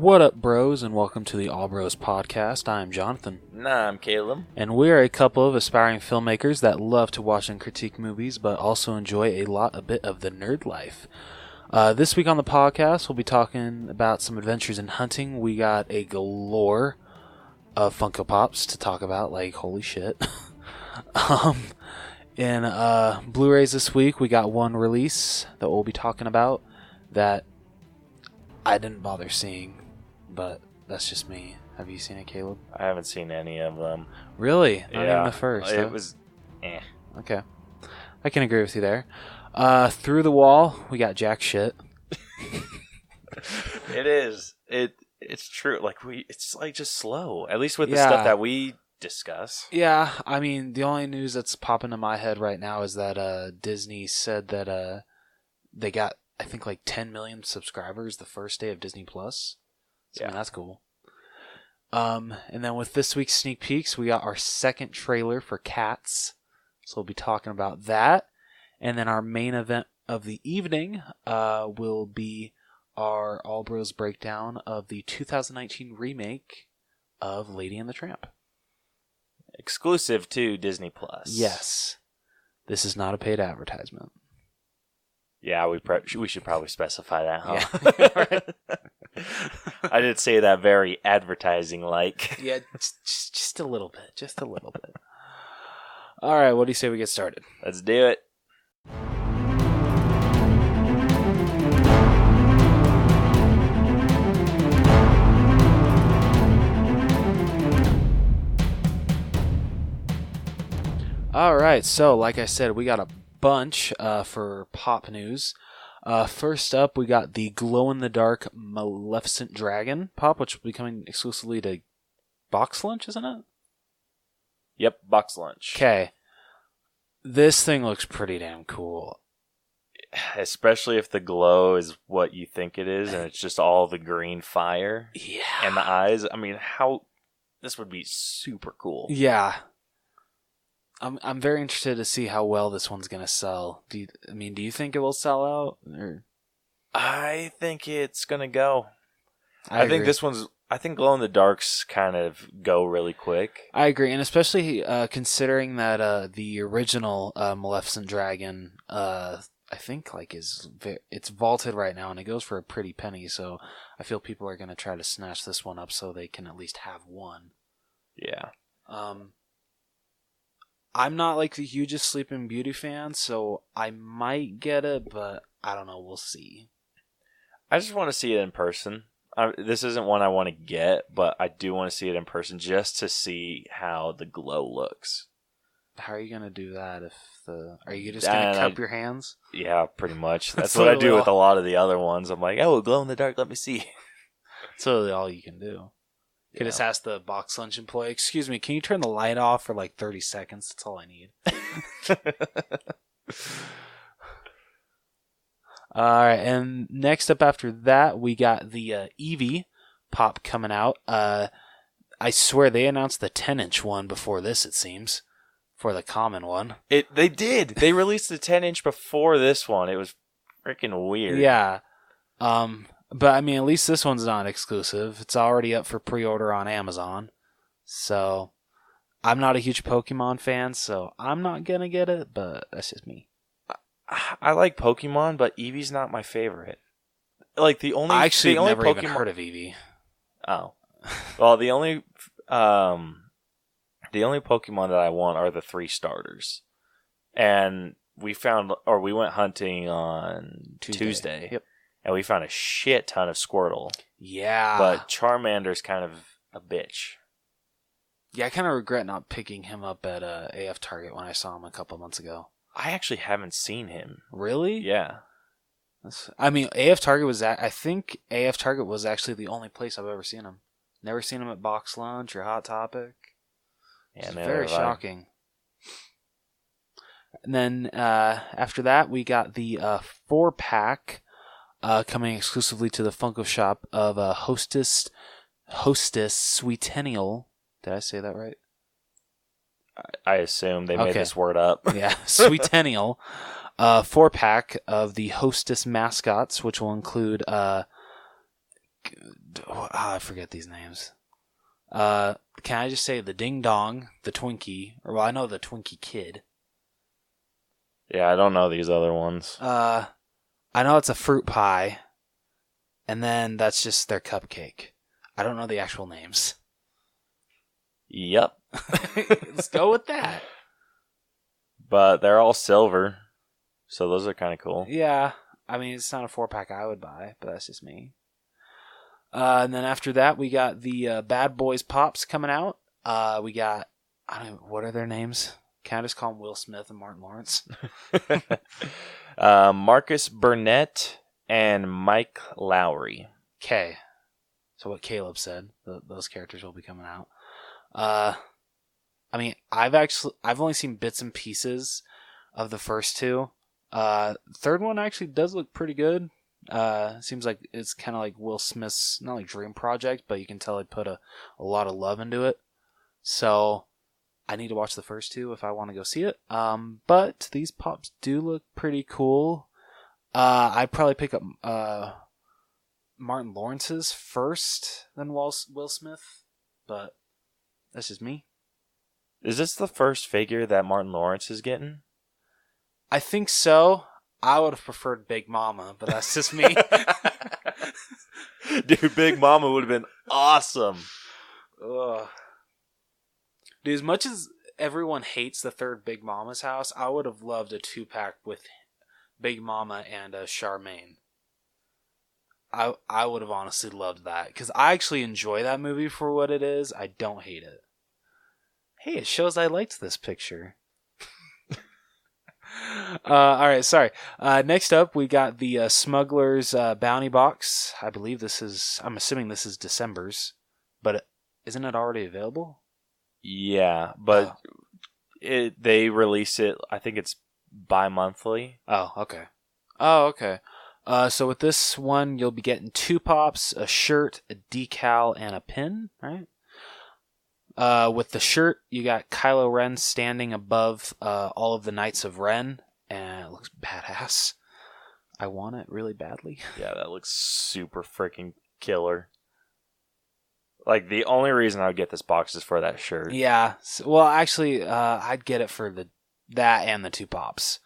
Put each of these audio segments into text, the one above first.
What up, bros, and welcome to the All Bros Podcast. I'm Jonathan. Nah, I'm Caleb. And we're a couple of aspiring filmmakers that love to watch and critique movies, but also enjoy a bit of the nerd life. This week on the podcast, we'll be talking about some adventures in hunting. We got a galore of Funko Pops to talk about, like, holy shit. In Blu-rays this week, we got one release that we'll be talking about that I didn't bother seeing, but that's just me. Have you seen it, Caleb? I haven't seen any of them. Really? Not even the first? It was Okay. I can agree with you there. Through the Wall, we got jack shit. It is. It's true. It's like just slow. At least with the stuff that we discuss. Yeah, I mean, the only news that's popping in my head right now is that Disney said that they got, I think, like 10 million subscribers the first day of Disney Plus. So, yeah. I mean, that's cool. And then with this week's sneak peeks, we got our second trailer for Cats. So we'll be talking about that. And then our main event of the evening will be our All Bros breakdown of the 2019 remake of Lady and the Tramp. Exclusive to Disney Plus. Yes. This is not a paid advertisement. Yeah, we should probably specify that, Yeah. huh? I did say that very advertising-like. Yeah, just a little bit. Just a little bit. All right, what do you say we get started? Let's do it. All right, so like I said, we got a bunch for pop news. First up, we got the glow-in-the-dark Maleficent Dragon pop, which will be coming exclusively to Box Lunch, isn't it? Yep, Box Lunch. Okay. This thing looks pretty damn cool. Especially if the glow is what you think it is, and it's just all the green fire. Yeah. And the eyes. I mean, this would be super cool. Yeah. I'm very interested to see how well this one's gonna sell. Do you think it will sell out? Or? I think it's gonna go. I think I think glow in the darks kind of go really quick. I agree, and especially considering that the original Maleficent Dragon, I think it's vaulted right now, and it goes for a pretty penny. So I feel people are gonna try to snatch this one up so they can at least have one. Yeah. I'm not like the hugest Sleeping Beauty fan, so I might get it, but I don't know. We'll see. I just want to see it in person. This isn't one I want to get, but I do want to see it in person just to see how the glow looks. How are you going to do that? Are you just going to cup your hands? Yeah, pretty much. That's what I do with a lot of the other ones. I'm like, oh, glow in the dark, let me see. That's literally all you can do. You could just ask the Box Lunch employee, excuse me, can you turn the light off for like 30 seconds? That's all I need. Alright, and next up after that, we got the Eevee pop coming out. I swear they announced the 10-inch one before this, it seems, for the common one. They did. They released the 10-inch before this one. It was freaking weird. Yeah. But, I mean, at least this one's not exclusive. It's already up for pre-order on Amazon. So, I'm not a huge Pokemon fan, so I'm not going to get it, but that's just me. I like Pokemon, but Eevee's not my favorite. Like, I actually never even heard of Eevee. Oh. Well, the only Pokemon that I want are the 3 starters. And we went hunting on Tuesday. Yep. And we found a shit ton of Squirtle. Yeah. But Charmander's kind of a bitch. Yeah, I kind of regret not picking him up at AF Target when I saw him a couple months ago. I actually haven't seen him. Really? Yeah. AF Target was I think AF Target was actually the only place I've ever seen him. Never seen him at Box Lunch or Hot Topic. Yeah, it's very shocking. And then after that, we got the 4-pack coming exclusively to the Funko Shop of Hostess Sweetennial. Did I say that right? I assume they made this word up. Yeah, Sweetennial. 4-pack of the Hostess mascots, which will include I forget these names. Can I just say the Ding Dong, the Twinkie, or I know the Twinkie Kid. Yeah, I don't know these other ones. I know it's a fruit pie, and then that's just their cupcake. I don't know the actual names. Yep. Let's go with that. But they're all silver, so those are kind of cool. Yeah, I mean, it's not a 4-pack I would buy, but that's just me. And then after that, we got the Bad Boys Pops coming out. We got, I don't know, what are their names? Can I just call them Will Smith and Martin Lawrence? Marcus Burnett and Mike Lowry. Okay. So what Caleb said, those characters will be coming out. I mean, I've only seen bits and pieces of the first two. Third one actually does look pretty good. Seems like it's kind of like Will Smith's, not like dream project, but you can tell he put a lot of love into it. So I need to watch the first two if I want to go see it. But these pops do look pretty cool. I'd probably pick up Martin Lawrence's first, then Will Smith, but that's just me. Is this the first figure that Martin Lawrence is getting? I think so. I would have preferred Big Mama, but that's just me. Dude, Big Mama would have been awesome. Ugh. Dude, as much as everyone hates the third Big Mama's house, I would have loved a 2-pack with Big Mama and Charmaine. I would have honestly loved that, because I actually enjoy that movie for what it is. I don't hate it. Hey, it shows I liked this picture. Alright, sorry. Next up, we got the Smuggler's Bounty Box. I'm assuming this is December's, but isn't it already available? Yeah, but they release it, I think it's bi-monthly. Oh, okay. So with this one, you'll be getting 2 pops, a shirt, a decal, and a pin, right? With the shirt, you got Kylo Ren standing above all of the Knights of Ren, and it looks badass. I want it really badly. Yeah, that looks super freaking killer. Like, the only reason I would get this box is for that shirt. Yeah. Well, actually, I'd get it for that and the 2 pops.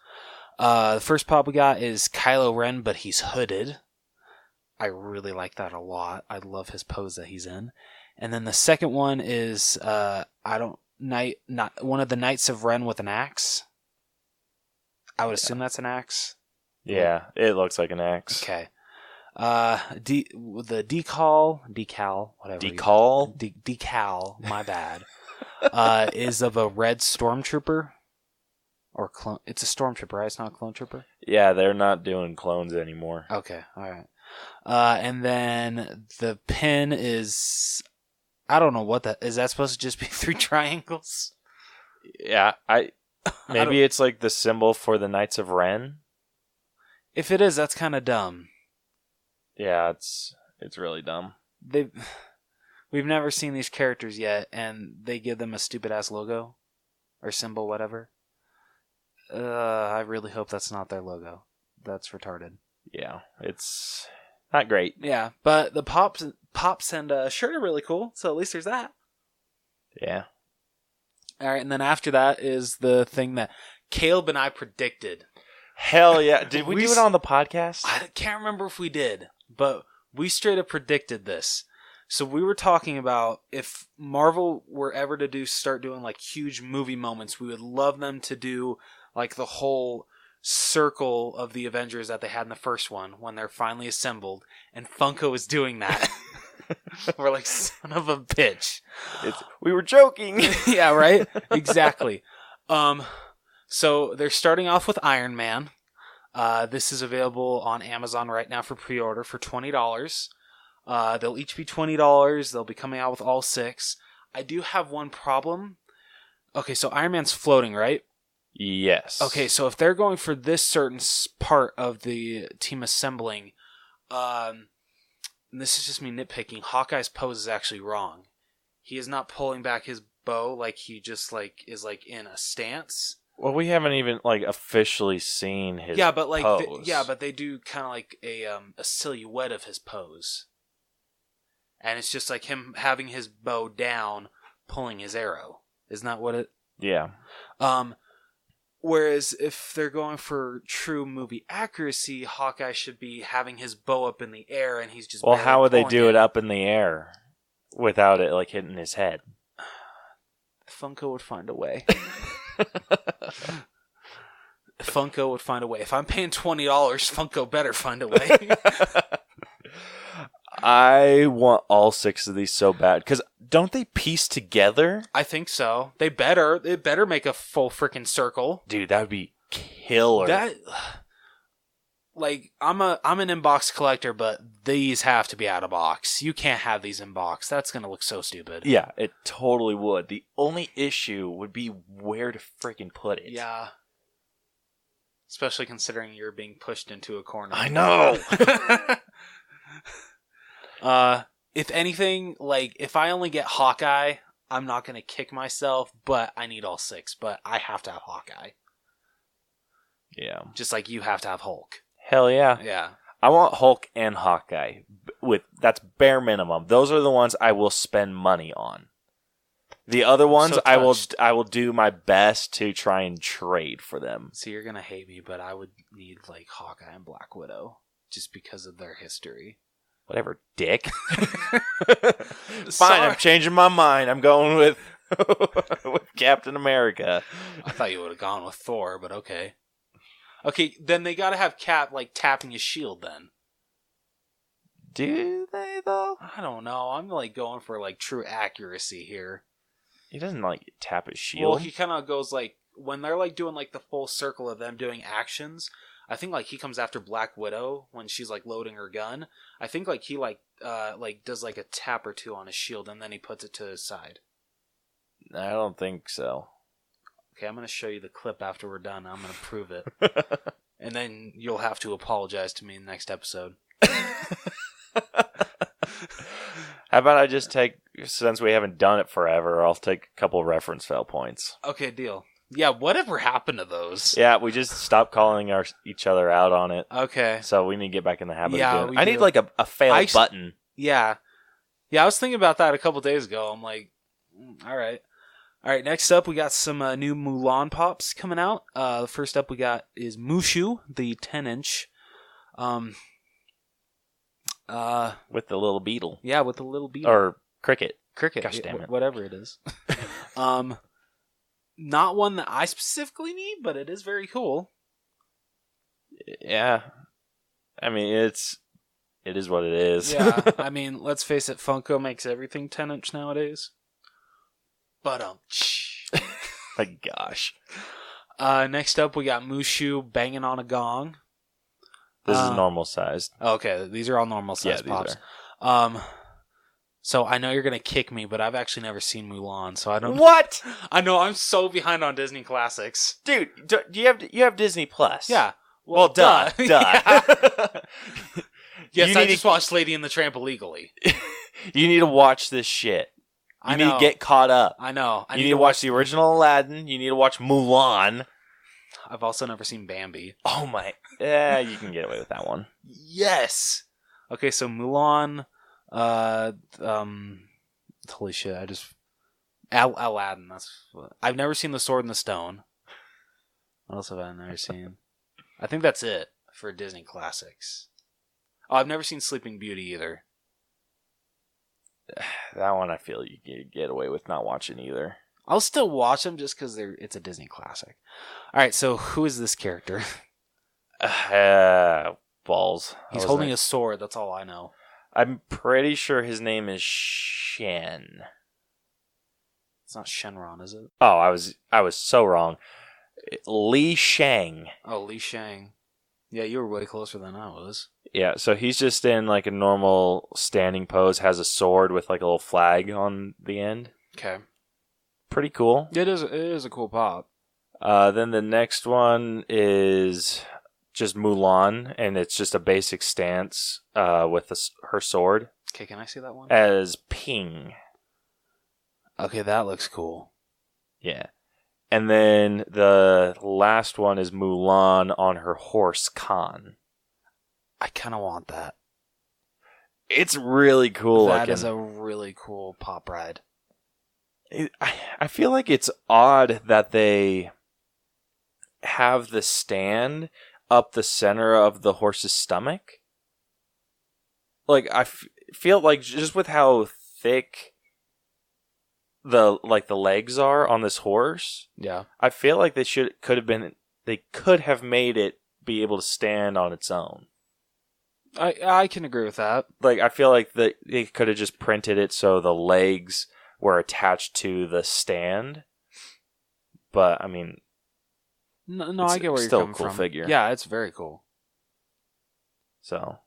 The first pop we got is Kylo Ren, but he's hooded. I really like that a lot. I love his pose that he's in. And then the second one is not one of the Knights of Ren with an axe. I would assume that's an axe. Yeah, it looks like an axe. Okay. The decal, whatever. Decal, my bad. Is of a red stormtrooper. Or clone. It's a stormtrooper, right? It's not a clone trooper? Yeah, they're not doing clones anymore. Okay, alright. And then the pin is... I don't know what that... Is that supposed to just be 3 triangles? Yeah, maybe it's like the symbol for the Knights of Ren? If it is, that's kind of dumb. Yeah, it's really dumb. We've never seen these characters yet, and they give them a stupid-ass logo? Or symbol, whatever. I really hope that's not their logo. That's retarded. Yeah, it's not great. Yeah, but the pops and shirt are really cool, so at least there's that. Yeah. Alright, and then after that is the thing that Caleb and I predicted. Hell yeah. Did we do it on the podcast? I can't remember if we did, but we straight up predicted this. So we were talking about if Marvel were ever to start doing like huge movie moments, we would love them to do like the whole circle of the Avengers that they had in the first one when they're finally assembled, and Funko is doing that. We're like, son of a bitch. We were joking. Yeah, right? Exactly. So they're starting off with Iron Man. This is available on Amazon right now for pre-order for $20. They'll each be $20. They'll be coming out with all 6. I do have one problem. Okay, so Iron Man's floating, right? Yes. Okay, so if they're going for this certain part of the team assembling, and this is just me nitpicking, Hawkeye's pose is actually wrong. He is not pulling back his bow like he just like is like in a stance. Well, we haven't even like officially seen his pose. But they do kind of like a silhouette of his pose. and it's just like him having his bow down, pulling his arrow. Isn't that what it? Yeah. Whereas if they're going for true movie accuracy, Hawkeye should be having his bow up in the air, and he's just. Well, how would they do it up in the air without it like hitting his head? Funko would find a way. Funko would find a way. If I'm paying $20, Funko better find a way. I want all 6 of these so bad. Because don't they piece together? I think so. They better. They better make a full freaking circle. Dude, that would be killer. I'm an in-box collector, but these have to be out of box. You can't have these in box. That's going to look so stupid. Yeah, it totally would. The only issue would be where to freaking put it. Yeah. Especially considering you're being pushed into a corner. I know! If anything, like, if I only get Hawkeye, I'm not going to kick myself, but I need all 6. But I have to have Hawkeye. Yeah. Just like you have to have Hulk. Hell yeah. Yeah. I want Hulk and Hawkeye. That's bare minimum. Those are the ones I will spend money on. The other ones, So I will do my best to try and trade for them. See, you're going to hate me, but I would need, like, Hawkeye and Black Widow. Just because of their history. Whatever, dick. Fine, I'm changing my mind. I'm going with Captain America. I thought you would have gone with Thor, but okay. Okay, then they gotta have Cap, like, tapping his shield, then. Do they, though? I don't know. I'm, like, going for, like, true accuracy here. He doesn't, like, tap his shield. Well, he kind of goes, like, when they're, like, doing, like, the full circle of them doing actions, I think, like, he comes after Black Widow when she's, like, loading her gun. I think, like, he, like, does, like, a tap or two on his shield, and then he puts it to his side. I don't think so. Okay, I'm going to show you the clip after we're done. I'm going to prove it. And then you'll have to apologize to me in the next episode. How about I just take, since we haven't done it forever, I'll take a couple reference fail points. Okay, deal. Yeah, whatever happened to those? Yeah, we just stopped calling each other out on it. Okay. So we need to get back in the habit Yeah, of doing it. we I do. need like a fail button. Yeah. Yeah, I was thinking about that a couple days ago. I'm like, all right. All right, next up, we got some new Mulan Pops coming out. The first up we got is Mushu, the 10-inch. With the little beetle. Yeah, with the little beetle. Or cricket. Cricket. Gosh damn it. Whatever it is. Not one that I specifically need, but it is very cool. Yeah. I mean, it is what it is. Yeah, I mean, let's face it, Funko makes everything 10-inch nowadays. But, my gosh. Next up, we got Mushu banging on a gong. This is normal sized. Okay, these are all normal size pops. So I know you're gonna kick me, but I've actually never seen Mulan, so I don't. What? I know I'm so behind on Disney classics, dude. Do you have Disney Plus? Yeah. Well, duh. Yes, I just watched Lady and the Tramp illegally. You need to watch this shit. You need to get caught up. I know. You need to watch the original Aladdin. You need to watch Mulan. I've also never seen Bambi. Oh my. Yeah, you can get away with that one. Yes. Okay, so Mulan. Holy shit! I just Aladdin. I've never seen The Sword in the Stone. What else have I never seen? I think that's it for Disney classics. Oh, I've never seen Sleeping Beauty either. That one I feel you can get away with not watching either. I'll still watch them just because it's a Disney classic. All right, so who is this character? Balls. He's holding a sword. That's all I know. I'm pretty sure his name is Shen. It's not Shenron, is it? Oh, I was so wrong. Li Shang. Oh, Li Shang. Yeah, you were way closer than I was. Yeah, so he's just in like a normal standing pose, has a sword with like a little flag on the end. Okay. Pretty cool. It is a cool pop. Then the next one is just Mulan, and it's just a basic stance with her sword. Okay, can I see that one? As Ping. Okay, that looks cool. Yeah. And then the last one is Mulan on her horse, Khan. I kind of want that. It's really cool. That is a really cool pop ride. I feel like it's odd that they have the stand up the center of the horse's stomach. Like, I feel like just with how thick the legs are on this horse, yeah, I feel like they could have made it be able to stand on its own. I can agree with that. Like, I feel like they could have just printed it so the legs were attached to the stand. But I mean, no, I get where you're coming from. Still a cool figure. Yeah, it's very cool. So,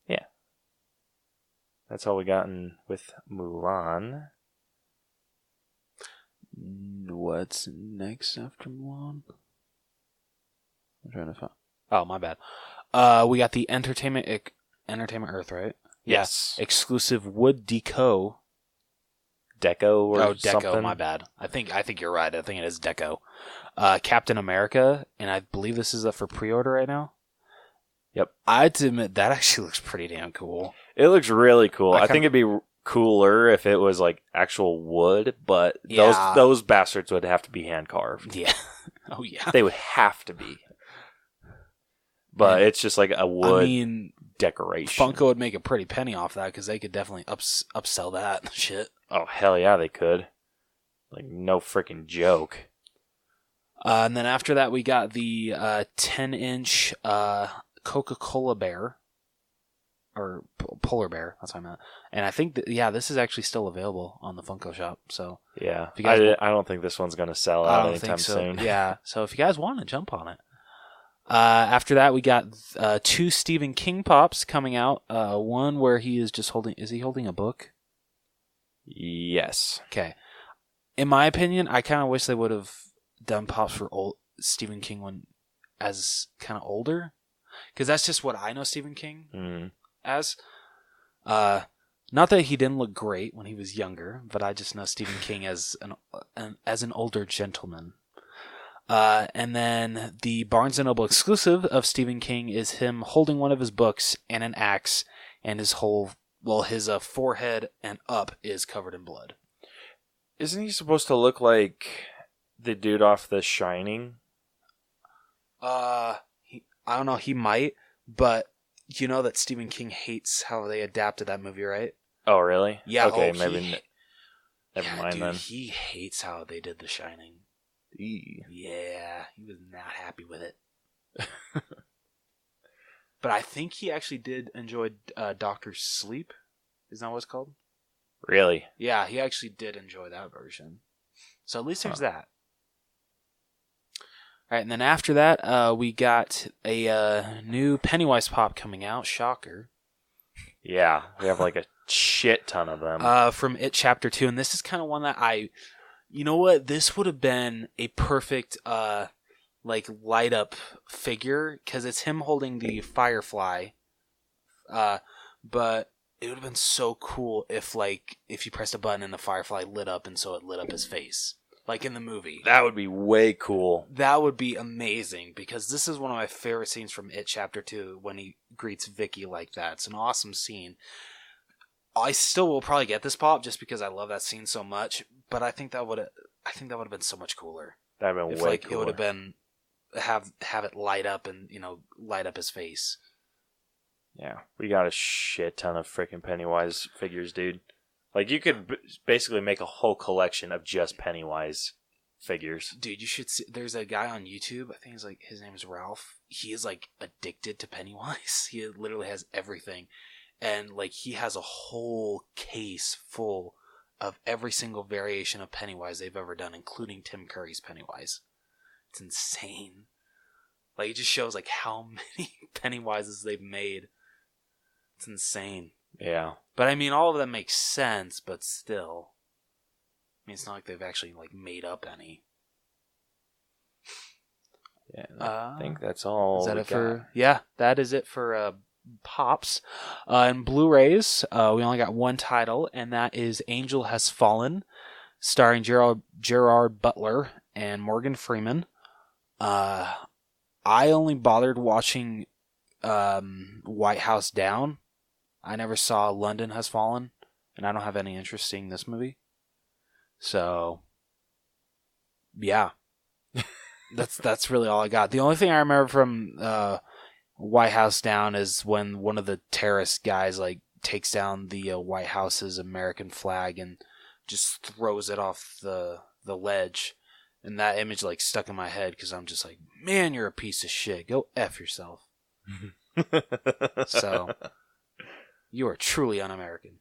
yeah, that's all we gotten with Mulan. What's next after Mulan? I'm trying to find. Oh, my bad. We got the Entertainment Earth, right? Yes. Yeah. Exclusive wood deco. Deco or Deco, something? my bad. I think you're right. I think it is Deco. Captain America, and I believe this is up for pre-order right now. Yep. I have to admit, that actually looks pretty damn cool. It looks really cool. I think it'd be cooler if it was like actual wood, but those bastards would have to be hand carved. Yeah. Oh, yeah. They would have to be. But it's just like a wood decoration. Funko would make a pretty penny off that because they could definitely upsell that shit. Oh, hell yeah, they could. Like, no freaking joke. And then after that, we got the 10-inch Coca-Cola bear. Or polar bear, that's what I meant. And I think, this is actually still available on the Funko shop. So yeah, I don't think this one's going to sell out anytime soon. Yeah, so if you guys want to jump on it. After that, we got 2 Stephen King pops coming out. One where he is just holding a book? Yes. Okay. In my opinion, I kind of wish they would have done pops for old Stephen King when as kind of older, because that's just what I know Stephen King as. Not that he didn't look great when he was younger, but I just know Stephen King as an older gentleman. And then the Barnes & Noble exclusive of Stephen King is him holding one of his books and an axe, and his his forehead and up is covered in blood. Isn't he supposed to look like the dude off The Shining? I don't know, he might, but you know that Stephen King hates how they adapted that movie, right? Oh, really? Yeah. Okay, maybe never mind dude, then. He hates how they did The Shining. Yeah, he was not happy with it. But I think he actually did enjoy Doctor Sleep. Isn't that what it's called? Really? Yeah, he actually did enjoy that version. So at least there's that. All right, and then after that, we got a new Pennywise pop coming out. Shocker. Yeah, we have like a shit ton of them. From It Chapter 2, and this is kind of one that you know what? This would have been a perfect, light up figure, because it's him holding the Firefly. But it would have been so cool if you pressed a button and the Firefly lit up, and so it lit up his face. Like in the movie. That would be way cool. That would be amazing, because this is one of my favorite scenes from It Chapter 2 when he greets Vicky like that. It's an awesome scene. I still will probably get this pop just because I love that scene so much, but I think that would have been so much cooler. That'd have been way cooler. It would have been have it light up and light up his face. Yeah, we got a shit ton of freaking Pennywise figures, dude. Like, you could basically make a whole collection of just Pennywise figures. Dude, you should see. There's a guy on YouTube. I think his name is Ralph. He is addicted to Pennywise. He literally has everything, and he has a whole case full of every single variation of Pennywise they've ever done, including Tim Curry's Pennywise. It's insane. It just shows how many Pennywises they've made. It's insane. Yeah. But I mean, all of them make sense, but still. I mean, it's not like they've actually made up any. Yeah, I think that's all. Is that it for? Yeah, that is it for pops. And Blu-rays, we only got one title, and that is Angel Has Fallen, starring Gerard Butler and Morgan Freeman. I only bothered watching White House Down I never saw London Has Fallen, and I don't have any interest in seeing this movie. So, yeah. That's really all I got. The only thing I remember from White House Down is when one of the terrorist guys like takes down the White House's American flag and just throws it off the ledge, and that image like stuck in my head because I'm just like, man, you're a piece of shit. Go F yourself. So you are truly un-American.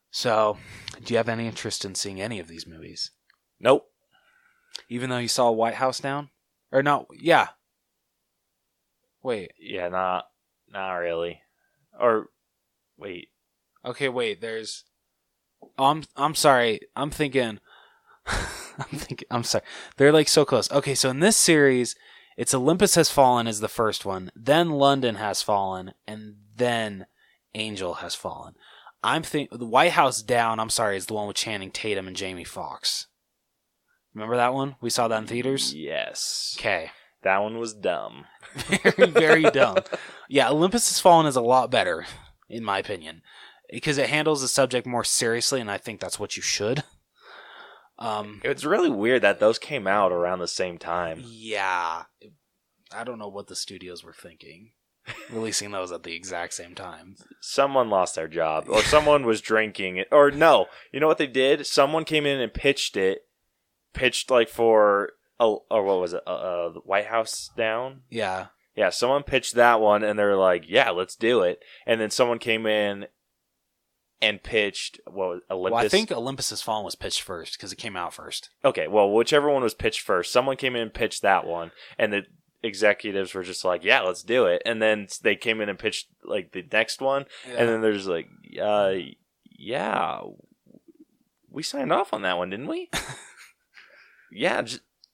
So, do you have any interest in seeing any of these movies? Nope. Even though you saw White House Down? Or no, yeah. Wait. Yeah, not really. Or wait. Okay, wait, there's I'm sorry. I'm sorry. They're like so close. Okay, so in this series, it's Olympus Has Fallen is the first one, then London Has Fallen, and then Angel Has Fallen. The White House Down, I'm sorry, is the one with Channing Tatum and Jamie Foxx. Remember that one? We saw that in theaters? Yes. Okay. That one was dumb. Very, very dumb. Yeah, Olympus Has Fallen is a lot better, in my opinion, because it handles the subject more seriously, and I think that's what you should. It's really weird that those came out around the same time. Yeah. I don't know what the studios were thinking, releasing those at the exact same time. Someone lost their job, or someone was drinking it, or no. You know what they did? Someone came in and pitched like for, or what was it, the White House Down? Yeah. Yeah, someone pitched that one, and they're like, yeah, let's do it. And then someone came in and pitched, Olympus? Well, I think Olympus Has Fallen was pitched first, because it came out first. Okay, well, whichever one was pitched first, someone came in and pitched that one, and the executives were just like, yeah, let's do it. And then they came in and pitched, like, the next one, and then they're just like, yeah, we signed off on that one, didn't we? Yeah,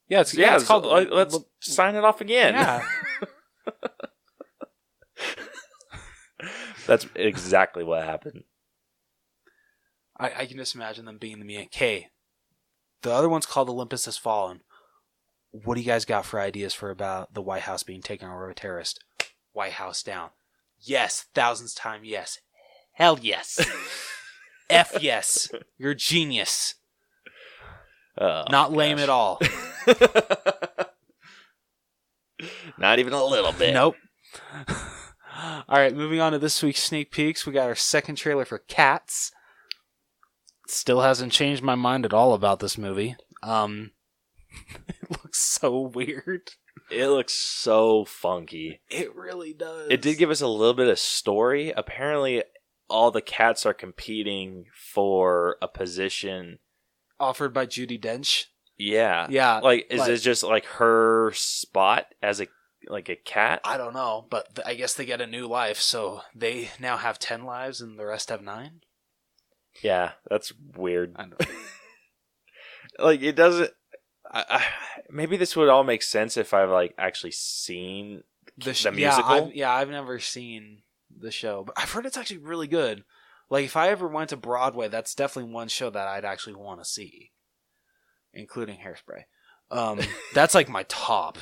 it's called. Let's sign it off again. Yeah, that's exactly what happened. I can just imagine them being the meeting. Okay, the other one's called Olympus Has Fallen. What do you guys got for ideas for about the White House being taken over by a terrorist? White House Down. Yes, thousands time yes. Hell yes. F yes. You're a genius. Not lame at all. Not even a little bit. Nope. All right, moving on to this week's sneak peeks. We got our second trailer for Cats. Still hasn't changed my mind at all about this movie. It looks so weird. It looks so funky. It really does. It did give us a little bit of story. Apparently, all the cats are competing for a position offered by Judi Dench. Yeah. Yeah. Like, is it just like her spot as a cat? I don't know, but I guess they get a new life, so they now have 10 lives and the rest have 9? Yeah, that's weird. I know. Like, it doesn't... maybe this would all make sense if I've, like, actually seen the musical. I've never seen the show, but I've heard it's actually really good. Like, if I ever went to Broadway, that's definitely one show that I'd actually want to see, including Hairspray. That's like my top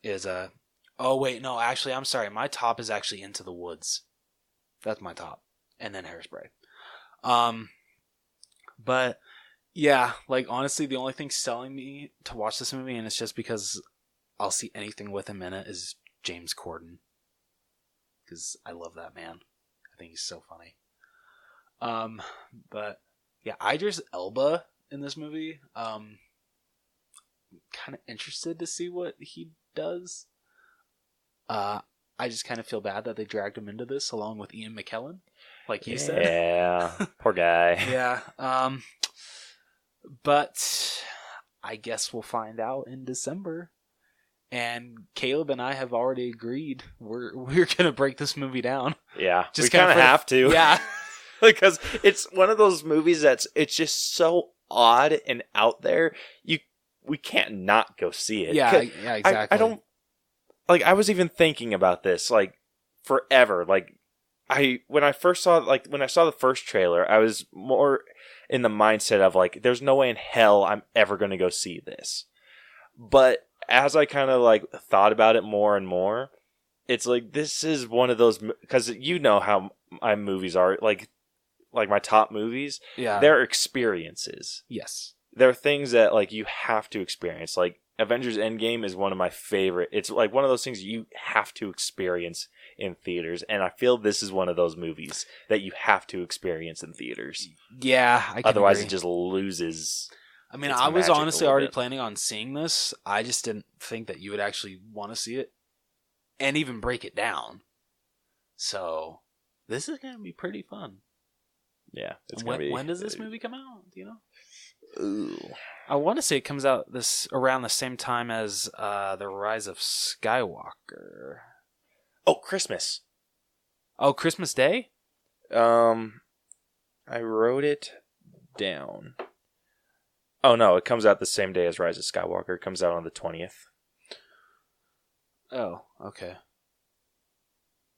is oh wait, no, actually, I'm sorry. My top is actually Into the Woods. That's my top, and then Hairspray. But yeah, like honestly, the only thing selling me to watch this movie, and it's just because I'll see anything with him in it, is James Corden, because I love that man. I think he's so funny. But yeah, Idris Elba in this movie. Kind of interested to see what he does. I just kind of feel bad that they dragged him into this along with Ian McKellen, like you said. Yeah, poor guy. Yeah. But I guess we'll find out in December. And Caleb and I have already agreed we're gonna break this movie down. Yeah, we kind of have to. Yeah. Because it's one of those movies it's just so odd and out there. We can't not go see it. Yeah, exactly. I don't like. I was even thinking about this like forever. Like when I saw the first trailer, I was more in the mindset of like, there's no way in hell I'm ever going to go see this. But as I kind of like thought about it more and more, it's like, this is one of those, because you know how my movies are, like my top movies, Yeah. they're experiences. Yes. They're things that like you have to experience. Like Avengers Endgame is one of my favorite. It's like one of those things you have to experience in theaters, and I feel this is one of those movies that you have to experience in theaters. Yeah, I can Otherwise agree. it just loses. I mean, its I was magic a honestly little already bit. planning on seeing this. I just didn't think that you would actually want to see it and even break it down. So, this is going to be pretty fun. Yeah. It's When does this movie come out? Do you know? Ooh. I want to say it comes out around the same time as The Rise of Skywalker. Oh, Christmas. Oh, Christmas Day? I wrote it down. Oh no, it comes out the same day as Rise of Skywalker. It comes out on the 20th. Oh, okay.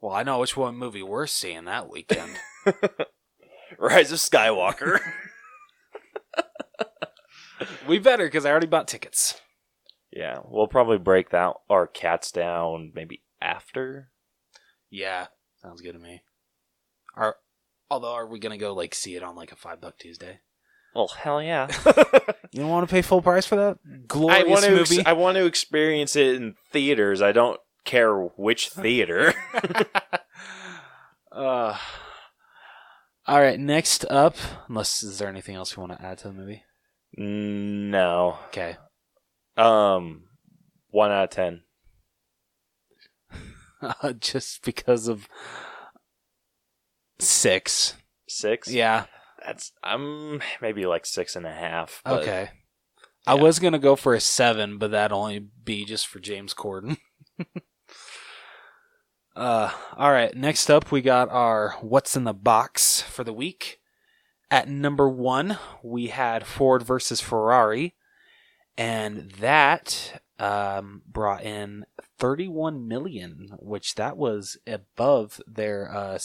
Well, I know which one movie we're seeing that weekend. Rise of Skywalker. We better, because I already bought tickets. Yeah, we'll probably break that our cats down maybe after. Yeah, sounds good to me. Although, are we gonna go like see it on like a $5 Tuesday? Well, hell yeah! You don't want to pay full price for that glorious movie? I want to experience it in theaters. I don't care which theater. All right, next up. Is there anything else you want to add to the movie? No. Okay. 1 out of 10. Just because of 6. 6? Yeah. I'm maybe like 6.5. But Okay. yeah. I was gonna go for a 7, but that'd only be just for James Corden. All right. Next up, we got our What's in the Box for the week. At number 1, we had Ford versus Ferrari, and that brought in $31 million, which that was above their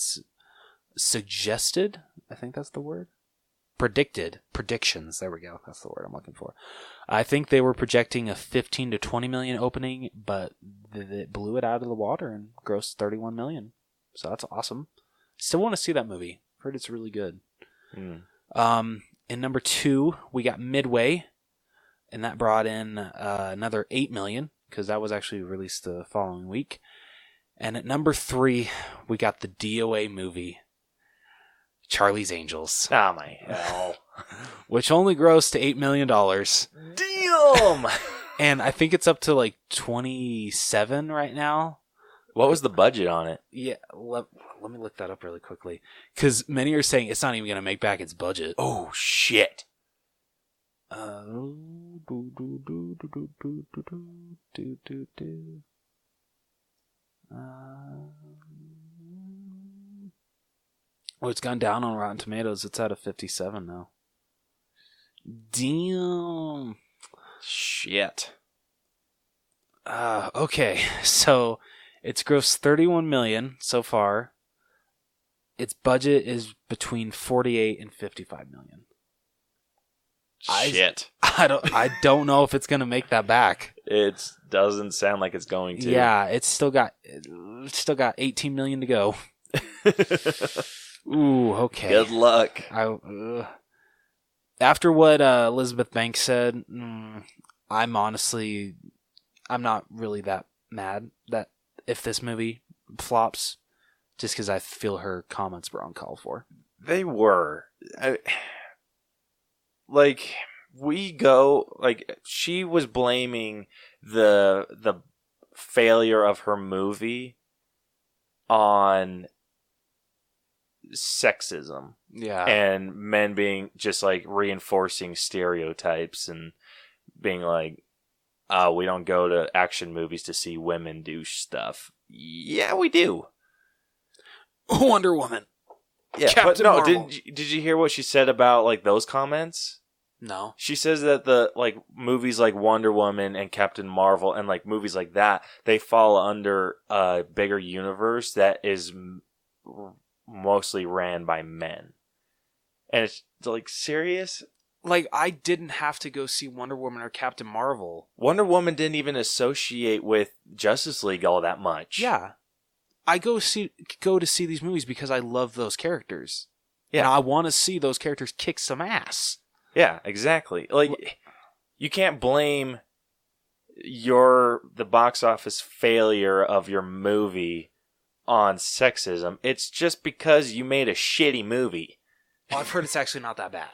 suggested. I think that's the word. Predictions. There we go. That's the word I'm looking for. I think they were projecting a 15 to 20 million opening, but they blew it out of the water and grossed 31 million. So that's awesome. Still want to see that movie. Heard it's really good. In number 2, we got Midway, and that brought in another 8 million because that was actually released the following week. And at number 3, we got the DOA movie, Charlie's Angels. Ah, my hell. Which only grossed to $8 million. Damn! And I think it's up to like 27 right now. What was the budget on it? Yeah, let me look that up really quickly. Because many are saying it's not even going to make back its budget. Oh, shit. Oh, it's gone down on Rotten Tomatoes. It's at a 57 now. Damn. Shit. Okay, so it's grossed 31 million so far. Its budget is between 48 and 55 million. Shit. I don't know if it's gonna make that back. It doesn't sound like it's going to. Yeah, it's still got 18 million to go. Ooh, okay. Good luck. After what Elizabeth Banks said, I'm not really that mad that if this movie flops, just because I feel her comments were uncalled for. They were. She was blaming the failure of her movie on sexism. Yeah. And men being just like reinforcing stereotypes and being like, we don't go to action movies to see women do stuff. Yeah, we do. Wonder Woman. Yeah, Captain but no, Marvel. did you hear what she said about like those comments? No. She says that the like movies like Wonder Woman and Captain Marvel and like movies like that, they fall under a bigger universe that is mostly ran by men. And it's like, serious? Like, I didn't have to go see Wonder Woman or Captain Marvel. Wonder Woman didn't even associate with Justice League all that much. Yeah. I go to see these movies because I love those characters. Yeah. And I want to see those characters kick some ass. Yeah, exactly. Like, you can't blame the box office failure of your movie on sexism. It's just because you made a shitty movie. Well, I've heard it's actually not that bad.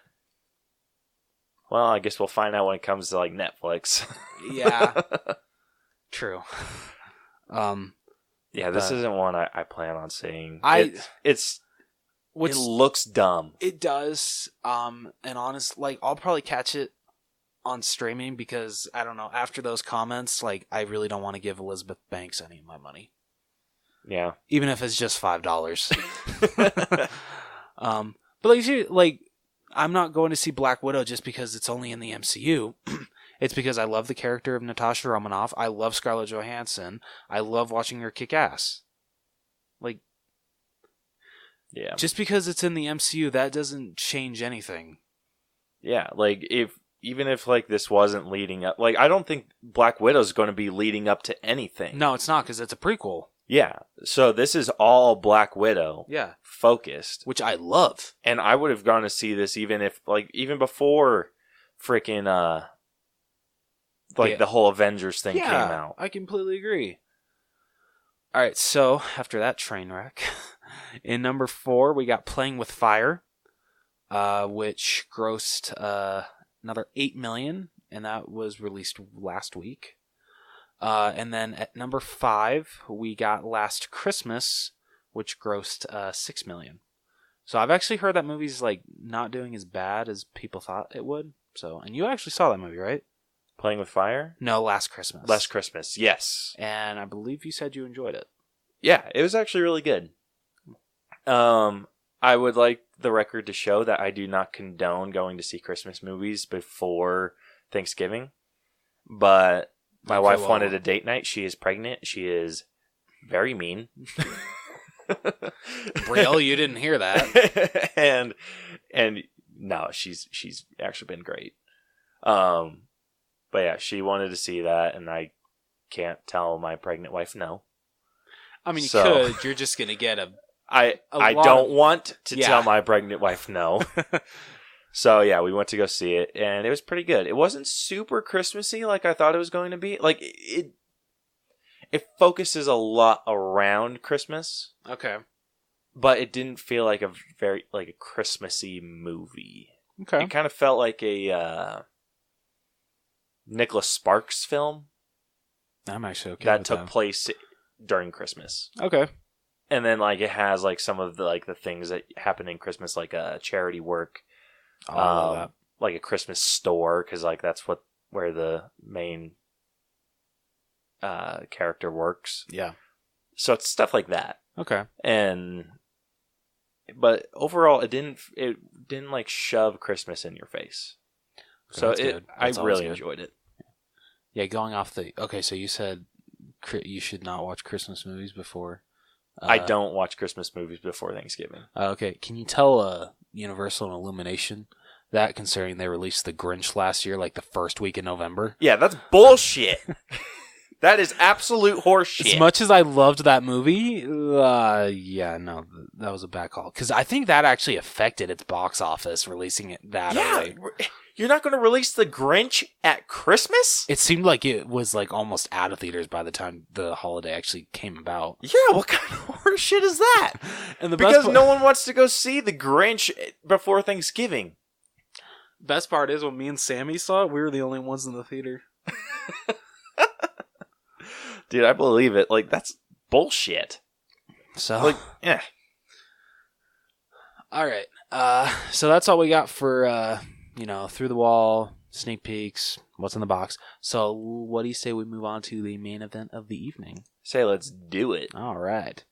Well, I guess we'll find out when it comes to like Netflix. Yeah. True. Yeah, this isn't one I plan on seeing. It looks dumb. It does. And honest, like, I'll probably catch it on streaming because I don't know. After those comments, like, I really don't want to give Elizabeth Banks any of my money. Yeah. Even if it's just $5. But like, I'm not going to see Black Widow just because it's only in the MCU. It's because I love the character of Natasha Romanoff. I love Scarlett Johansson. I love watching her kick ass. Like, yeah. Just because it's in the MCU, that doesn't change anything. Yeah, like, even if like this wasn't leading up, like, I don't think Black Widow's going to be leading up to anything. No, it's not, because it's a prequel. Yeah, so this is all Black Widow focused. Which I love. And I would have gone to see this even before freaking, the whole Avengers thing came out. I completely agree. Alright, so, after that train wreck, in number 4, we got Playing with Fire, which grossed another $8 million, and that was released last week. And then at number 5, we got Last Christmas, which grossed $6 million. So I've actually heard that movie's like not doing as bad as people thought it would. So, and you actually saw that movie, right? Playing with Fire? No, Last Christmas. Last Christmas, yes. And I believe you said you enjoyed it. Yeah, it was actually really good. I would like the record to show that I do not condone going to see Christmas movies before Thanksgiving, but my wife wanted a date night. She is pregnant. She is very mean. Brielle, you didn't hear that. and no, she's actually been great. But yeah, she wanted to see that, and I can't tell my pregnant wife no. I mean, you could. You're just gonna get I don't want to tell my pregnant wife no. So yeah, we went to go see it, and it was pretty good. It wasn't super Christmassy like I thought it was going to be. Like, it focuses a lot around Christmas. Okay. But it didn't feel like a very like a Christmassy movie. Okay. It kind of felt like a Nicholas Sparks film. I'm actually okay that with took place during Christmas. Okay. And then like it has like some of the things that happen in Christmas, like charity work. I love that. Like a Christmas store, because like that's where the main character works. Yeah. So it's stuff like that. Okay. But overall, it didn't like shove Christmas in your face. So I really enjoyed it. Yeah, going off okay, so you said you should not watch Christmas movies before. I don't watch Christmas movies before Thanksgiving. Okay, can you tell Universal and Illumination that, considering they released The Grinch last year, like the first week in November? Yeah, that's bullshit. That is absolute horseshit. As much as I loved that movie, that was a bad call. Because I think that actually affected its box office, releasing it that early. You're not going to release The Grinch at Christmas? It seemed like it was like almost out of theaters by the time the holiday actually came about. Yeah, what kind of horseshit is that? And because no one wants to go see The Grinch before Thanksgiving. Best part is when me and Sammy saw it, we were the only ones in the theater. Dude, I believe it. Like, that's bullshit. So, like, yeah. All right. So that's all we got for, Through the Wall, sneak peeks, what's in the box. So what do you say we move on to the main event of the evening? Say let's do it. All right.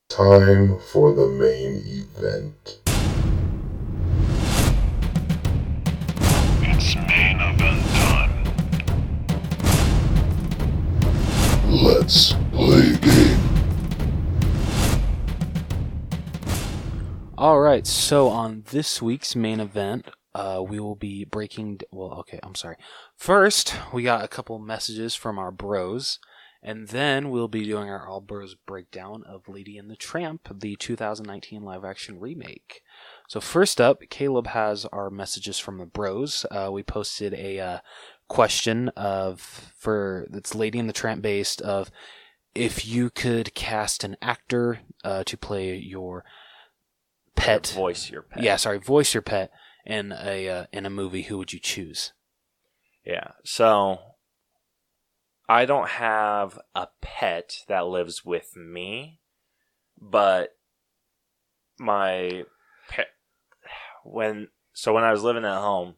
Time for the main event. It's main event time. Let's play a game. All right, so on this week's main event, we will be breaking... Well, okay, I'm sorry. First, we got a couple messages from our bros, And then we'll be doing our All Bros breakdown of Lady and the Tramp, the 2019 live-action remake. So first up, Caleb has our messages from the bros. We posted a question that's Lady and the Tramp based of if you could cast an actor to play your pet, voice your pet. Yeah, sorry, voice your pet in a movie. Who would you choose? Yeah, so I don't have a pet that lives with me, but my pet when I was living at home,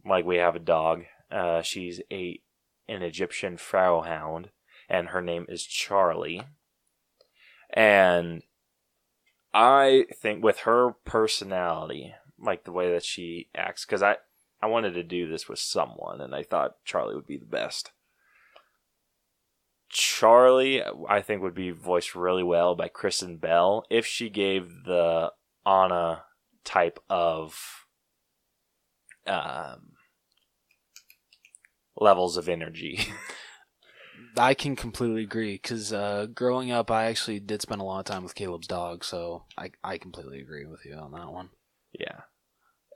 like we have a dog. She's an Egyptian Pharaohhound, and her name is Charlie. And I think with her personality, like the way that she acts, because I wanted to do this with someone, and I thought Charlie would be the best. Charlie, I think, would be voiced really well by Kristen Bell if she gave the Anna type of levels of energy. I can completely agree, because growing up, I actually did spend a lot of time with Caleb's dog, so I completely agree with you on that one. Yeah.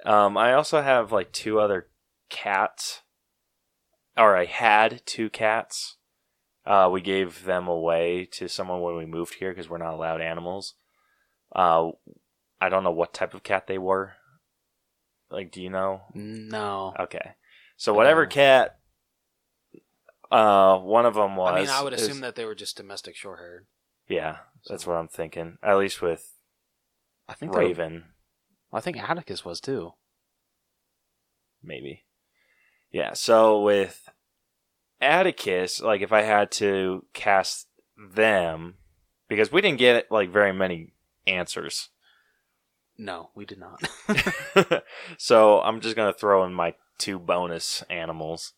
I also have like 2 other cats, or I had 2 cats. We gave them away to someone when we moved here because we're not allowed animals. I don't know what type of cat they were. Like, do you know? No. Okay. So whatever cat, one of them was. I mean, I would assume that they were just domestic short-haired. Yeah, that's what I'm thinking. At least with I think Raven. I think Atticus was too. Maybe. Yeah, so with Atticus, like if I had to cast them, because we didn't get like very many answers. No, we did not. So I'm just going to throw in my 2 bonus animals.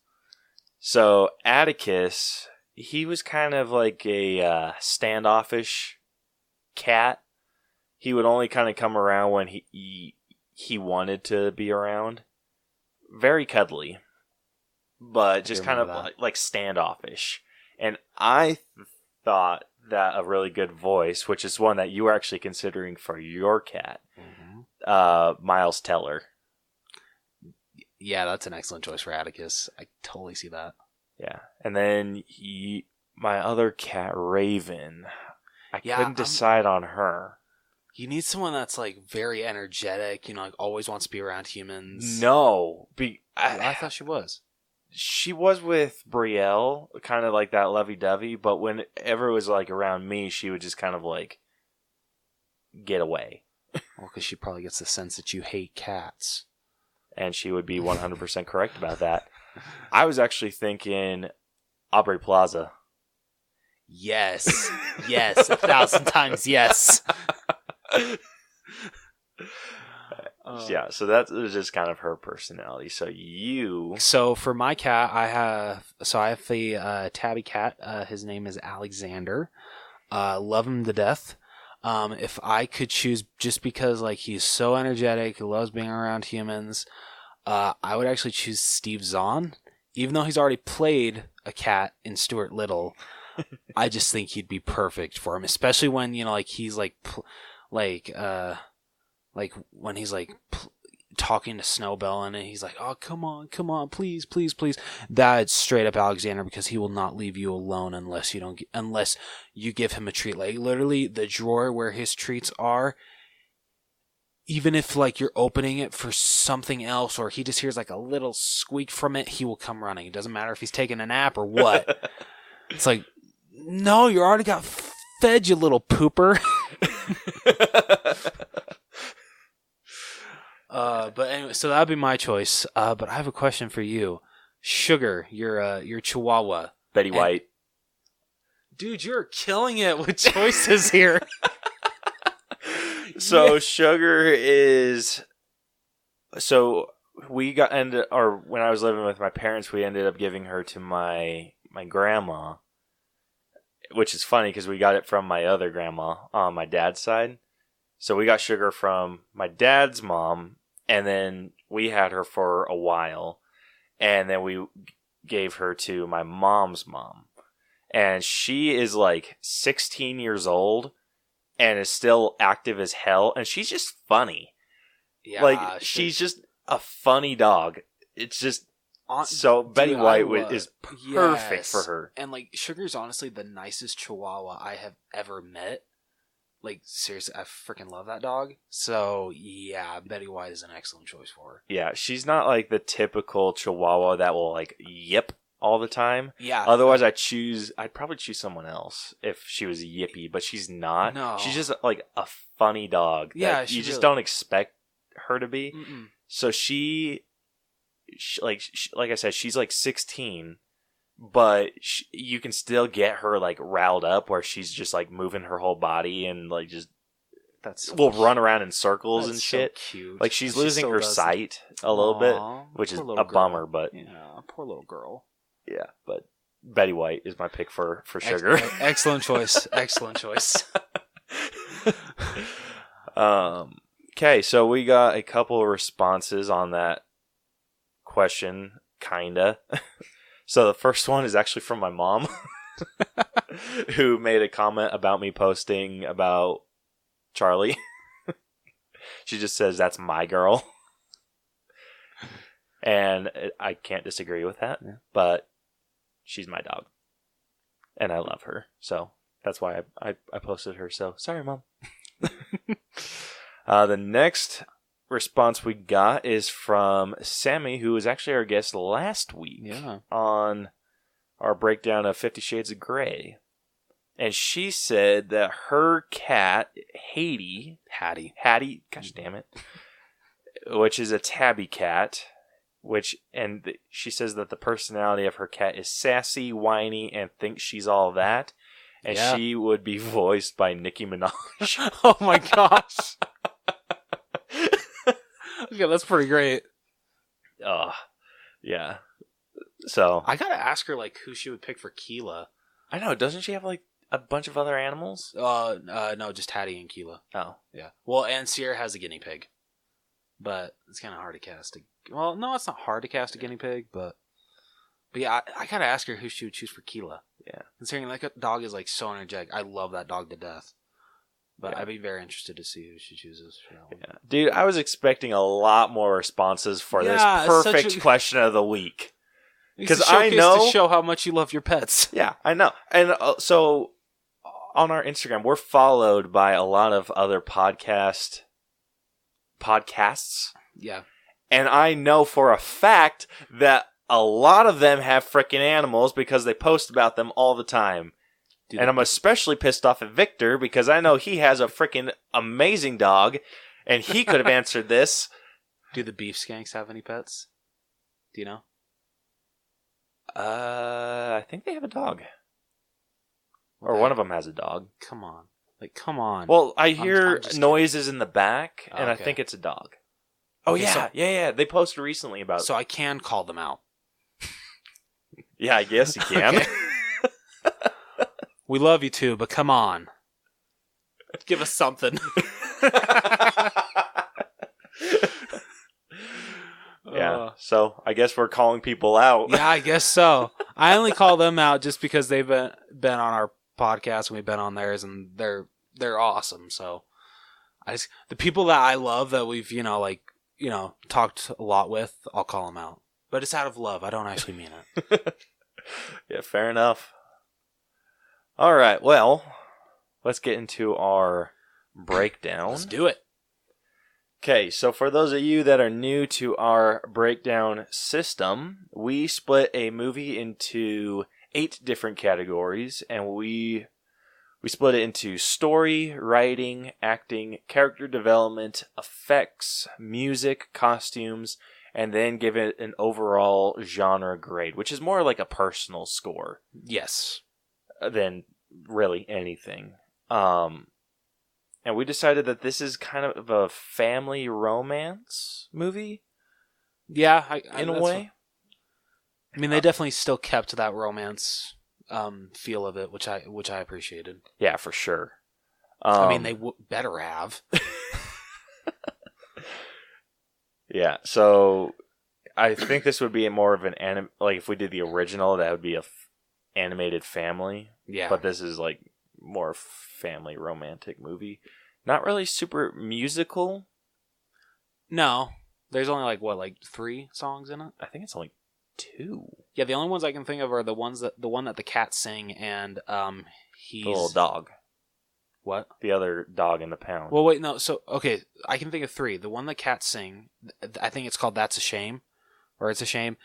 So Atticus, he was kind of like a standoffish cat. He would only kind of come around when he wanted to be around. Very cuddly, but just kind of like standoffish. And I thought that a really good voice, which is one that you were actually considering for your cat, Miles Teller. Yeah, that's an excellent choice for Atticus. I totally see that. Yeah, and then my other cat, Raven. I couldn't decide on her. You need someone that's like very energetic, like always wants to be around humans. No, I thought she was. She was with Brielle, kind of like that lovey-dovey, but whenever it was like around me, she would just kind of like get away. Well, because she probably gets the sense that you hate cats. And she would be 100% correct about that. I was actually thinking Aubrey Plaza. Yes. Yes. 1,000 times yes. Yeah, so that was just kind of her personality. So for my cat, I have a tabby cat. His name is Alexander. Love him to death. If I could choose, just because like he's so energetic, he loves being around humans, I would actually choose Steve Zahn. Even though he's already played a cat in Stuart Little, I just think he'd be perfect for him, especially when like he's like when he's like talking to Snowbell and he's like, "Oh, come on, please, please, please." That's straight up Alexander, because he will not leave you alone unless you give him a treat. Like literally, the drawer where his treats are, even if like you're opening it for something else or he just hears like a little squeak from it, he will come running. It doesn't matter if he's taking a nap or what. It's like, no, you already got fed, you little pooper. But anyway, so that'd be my choice. But I have a question for you, Sugar. Your Chihuahua, Betty White. Dude, you're killing it with choices here. So Sugar is. So when I was living with my parents, we ended up giving her to my grandma, which is funny because we got it from my other grandma on my dad's side. So we got Sugar from my dad's mom, and then we had her for a while, and then we gave her to my mom's mom. and she is like 16 years old and is still active as hell, and she's just funny. Yeah, Like, she's just a funny dog. It's just Betty Dude, White is perfect yes. for her. And like, Sugar's honestly the nicest Chihuahua I have ever met. Like, seriously, I freaking love that dog. So yeah, Betty White is an excellent choice for her. Yeah, she's not like the typical Chihuahua that will like yip all the time. Yeah. Otherwise, I'd probably choose someone else if she was yippy, but she's not. No. She's just like a funny dog. Yeah, you just really... don't expect her to be. Mm-mm. So like I said, she's like 16, but you can still get her like riled up where she's just like moving her whole body and like just will run around in circles and shit. So cute. Like she's losing her sight a little bit, which is a bummer. But yeah, poor little girl. Yeah, but Betty White is my pick for Sugar. Excellent choice. Excellent choice. Okay, so we got a couple of responses on that question, kinda. So the first one is actually from my mom, who made a comment about me posting about Charlie. She just says, "That's my girl." And I can't disagree with that, but she's my dog. And I love her. So that's why I posted her. So sorry, Mom. The next response we got is from Sammy, who was actually our guest last week on our breakdown of 50 Shades of Grey. And she said that her cat, Hattie, gosh damn it, which is a tabby cat, she says that the personality of her cat is sassy, whiny, and thinks she's all that. And she would be voiced by Nicki Minaj. Oh my gosh. Okay, that's pretty great. Yeah. So I gotta ask her like who she would pick for Keela. I know, doesn't she have like a bunch of other animals? No, just Hattie and Keela. Oh. Yeah. Well, and Sierra has a guinea pig. But it's kinda hard to cast well, no, it's not hard to cast a guinea pig, but yeah, I gotta ask her who she would choose for Keela. Yeah. Considering like a dog is like so energetic. I love that dog to death. But I'd be very interested to see who she chooses for that one. Yeah. Dude, I was expecting a lot more responses for this perfect question of the week. Because I know to show how much you love your pets. Yeah, I know. And so on our Instagram, we're followed by a lot of other podcasts. Yeah. And I know for a fact that a lot of them have freaking animals because they post about them all the time. Dude, and I'm especially pissed off at Victor because I know he has a freaking amazing dog, and he could have answered this. Do the beef skanks have any pets? Do you know? I think they have a dog. Or one of them has a dog. Come on. Come on. Well, I hear noises in the back, and I think it's a dog. Oh, okay, yeah. Yeah. They posted recently about it. So I can call them out. Yeah, I guess you can. We love you too, but come on. Give us something. Yeah, so I guess we're calling people out. Yeah, I guess so. I only call them out just because they've been on our podcast and we've been on theirs, and they're awesome. So the people that I love that we've talked a lot with, I'll call them out. But it's out of love. I don't actually mean it. Yeah, fair enough. All right, well, let's get into our breakdown. Let's do it. Okay, so for those of you that are new to our breakdown system, we split a movie into 8 different categories, and we split it into story, writing, acting, character development, effects, music, costumes, and then give it an overall genre grade, which is more like a personal score. Yes. Than really anything. And we decided that this is kind of a family romance movie. Yeah, in a way. I mean, they definitely still kept that romance feel of it, which I appreciated. Yeah, for sure. I mean, they better have. Yeah, so I think this would be more of an anime. Like if we did the original, that would be a animated family. Yeah. But this is like more family romantic movie. Not really super musical. No. There's only like 3 songs in it? I think it's only 2. Yeah, the only ones I can think of are the one that the cats sing and he's The little dog. What? The other dog in the pound. Well, wait, no. So, okay, I can think of 3. The one the cats sing, I think it's called "That's a Shame," or "It's a Shame."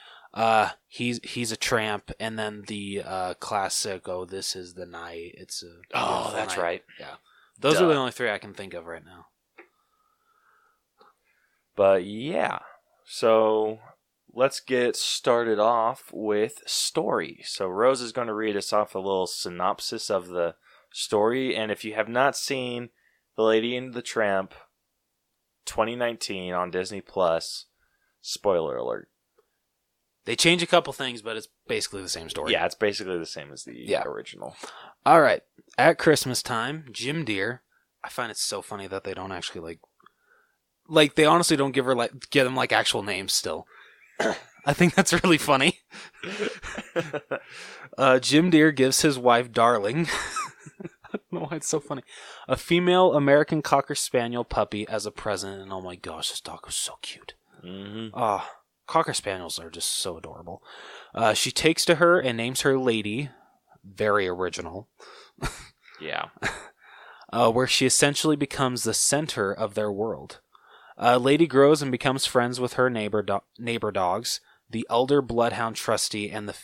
He's a tramp, and then the classic "Oh, This Is the Night." It's a Oh, that's night. right. Yeah, those are the only 3 I can think of right now. But yeah, so let's get started off with story. So Rose is going to read us off a little synopsis of the story, and if you have not seen The Lady and the Tramp 2019 on Disney Plus, spoiler alert. They change a couple things, but it's basically the same story. Yeah, it's basically the same as the original. All right. At Christmas time, Jim Deere. I find it so funny that they don't actually like they honestly don't give them like actual names still. I think that's really funny. Jim Deere gives his wife Darling. I don't know why it's so funny. A female American Cocker Spaniel puppy as a present, and oh my gosh, this dog was so cute. Mm-hmm. Cocker Spaniels are just so adorable. She takes to her and names her Lady. Very original. Yeah. Where she essentially becomes the center of their world. Lady grows and becomes friends with her neighbor dogs, the elder bloodhound Trusty and the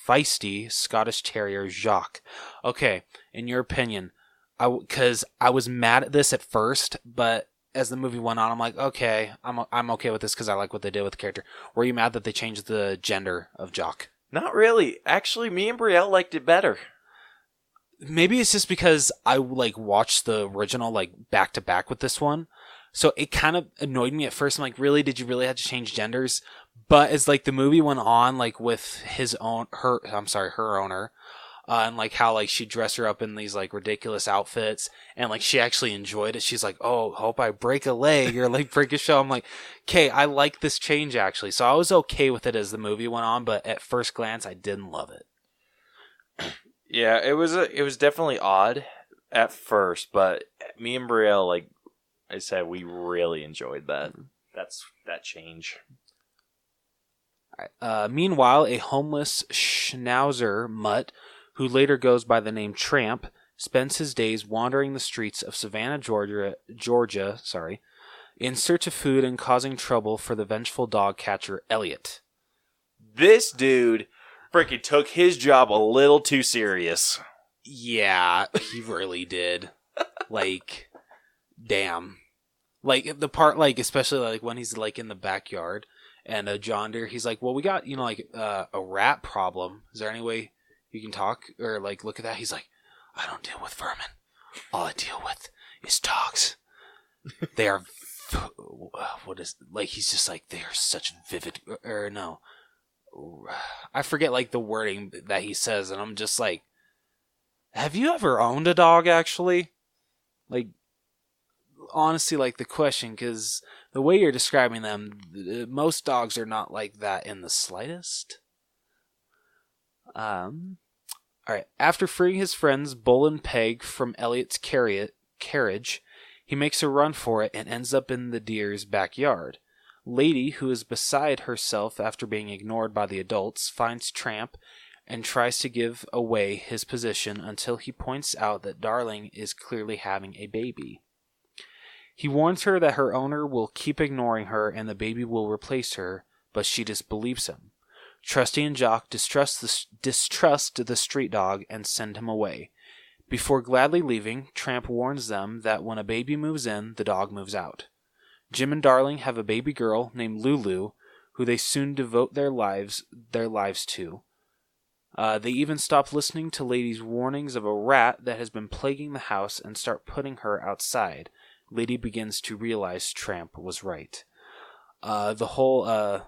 feisty Scottish Terrier Jacques. Okay, in your opinion, because I was mad at this at first, but as the movie went on, I'm like, okay, I'm okay with this because I like what they did with the character. Were you mad that they changed the gender of Jacques? Not really. Actually, me and Brielle liked it better. Maybe it's just because I watched the original back to back with this one. So it kind of annoyed me at first. I'm like, really? Did you really have to change genders? But as the movie went on, with her owner, and how she'd dress her up in these ridiculous outfits, and she actually enjoyed it. She's like, oh, hope I break a leg or break a show. I'm like, okay, I like this change actually. So I was okay with it as the movie went on, but at first glance, I didn't love it. Yeah, it was definitely odd at first, but me and Brielle, like I said, we really enjoyed that change. Meanwhile, a homeless schnauzer mutt, who later goes by the name Tramp, spends his days wandering the streets of Savannah, Georgia, in search of food and causing trouble for the vengeful dog catcher Elliot. This dude freaking took his job a little too serious. Yeah, he really did. Damn. The part, especially when he's in the backyard and John Deere, he's like, well, we got, a rat problem. Is there any way you can talk or look at that? He's like, I don't deal with vermin. All I deal with is dogs. They are, he's just they are such vivid, or no. I forget the wording that he says, and I'm just like, have you ever owned a dog actually? Honestly, the question, because the way you're describing them, most dogs are not like that in the slightest. Alright, after freeing his friends Bull and Peg from Elliot's carriage, he makes a run for it and ends up in the deer's backyard. Lady, who is beside herself after being ignored by the adults, finds Tramp and tries to give away his position until he points out that Darling is clearly having a baby. He warns her that her owner will keep ignoring her and the baby will replace her, but she disbelieves him. Trusty and Jock distrust the street dog and send him away. Before gladly leaving, Tramp warns them that when a baby moves in, the dog moves out. Jim and Darling have a baby girl named Lulu, who they soon devote their lives to. They even stop listening to Lady's warnings of a rat that has been plaguing the house and start putting her outside. Lady begins to realize Tramp was right. The whole,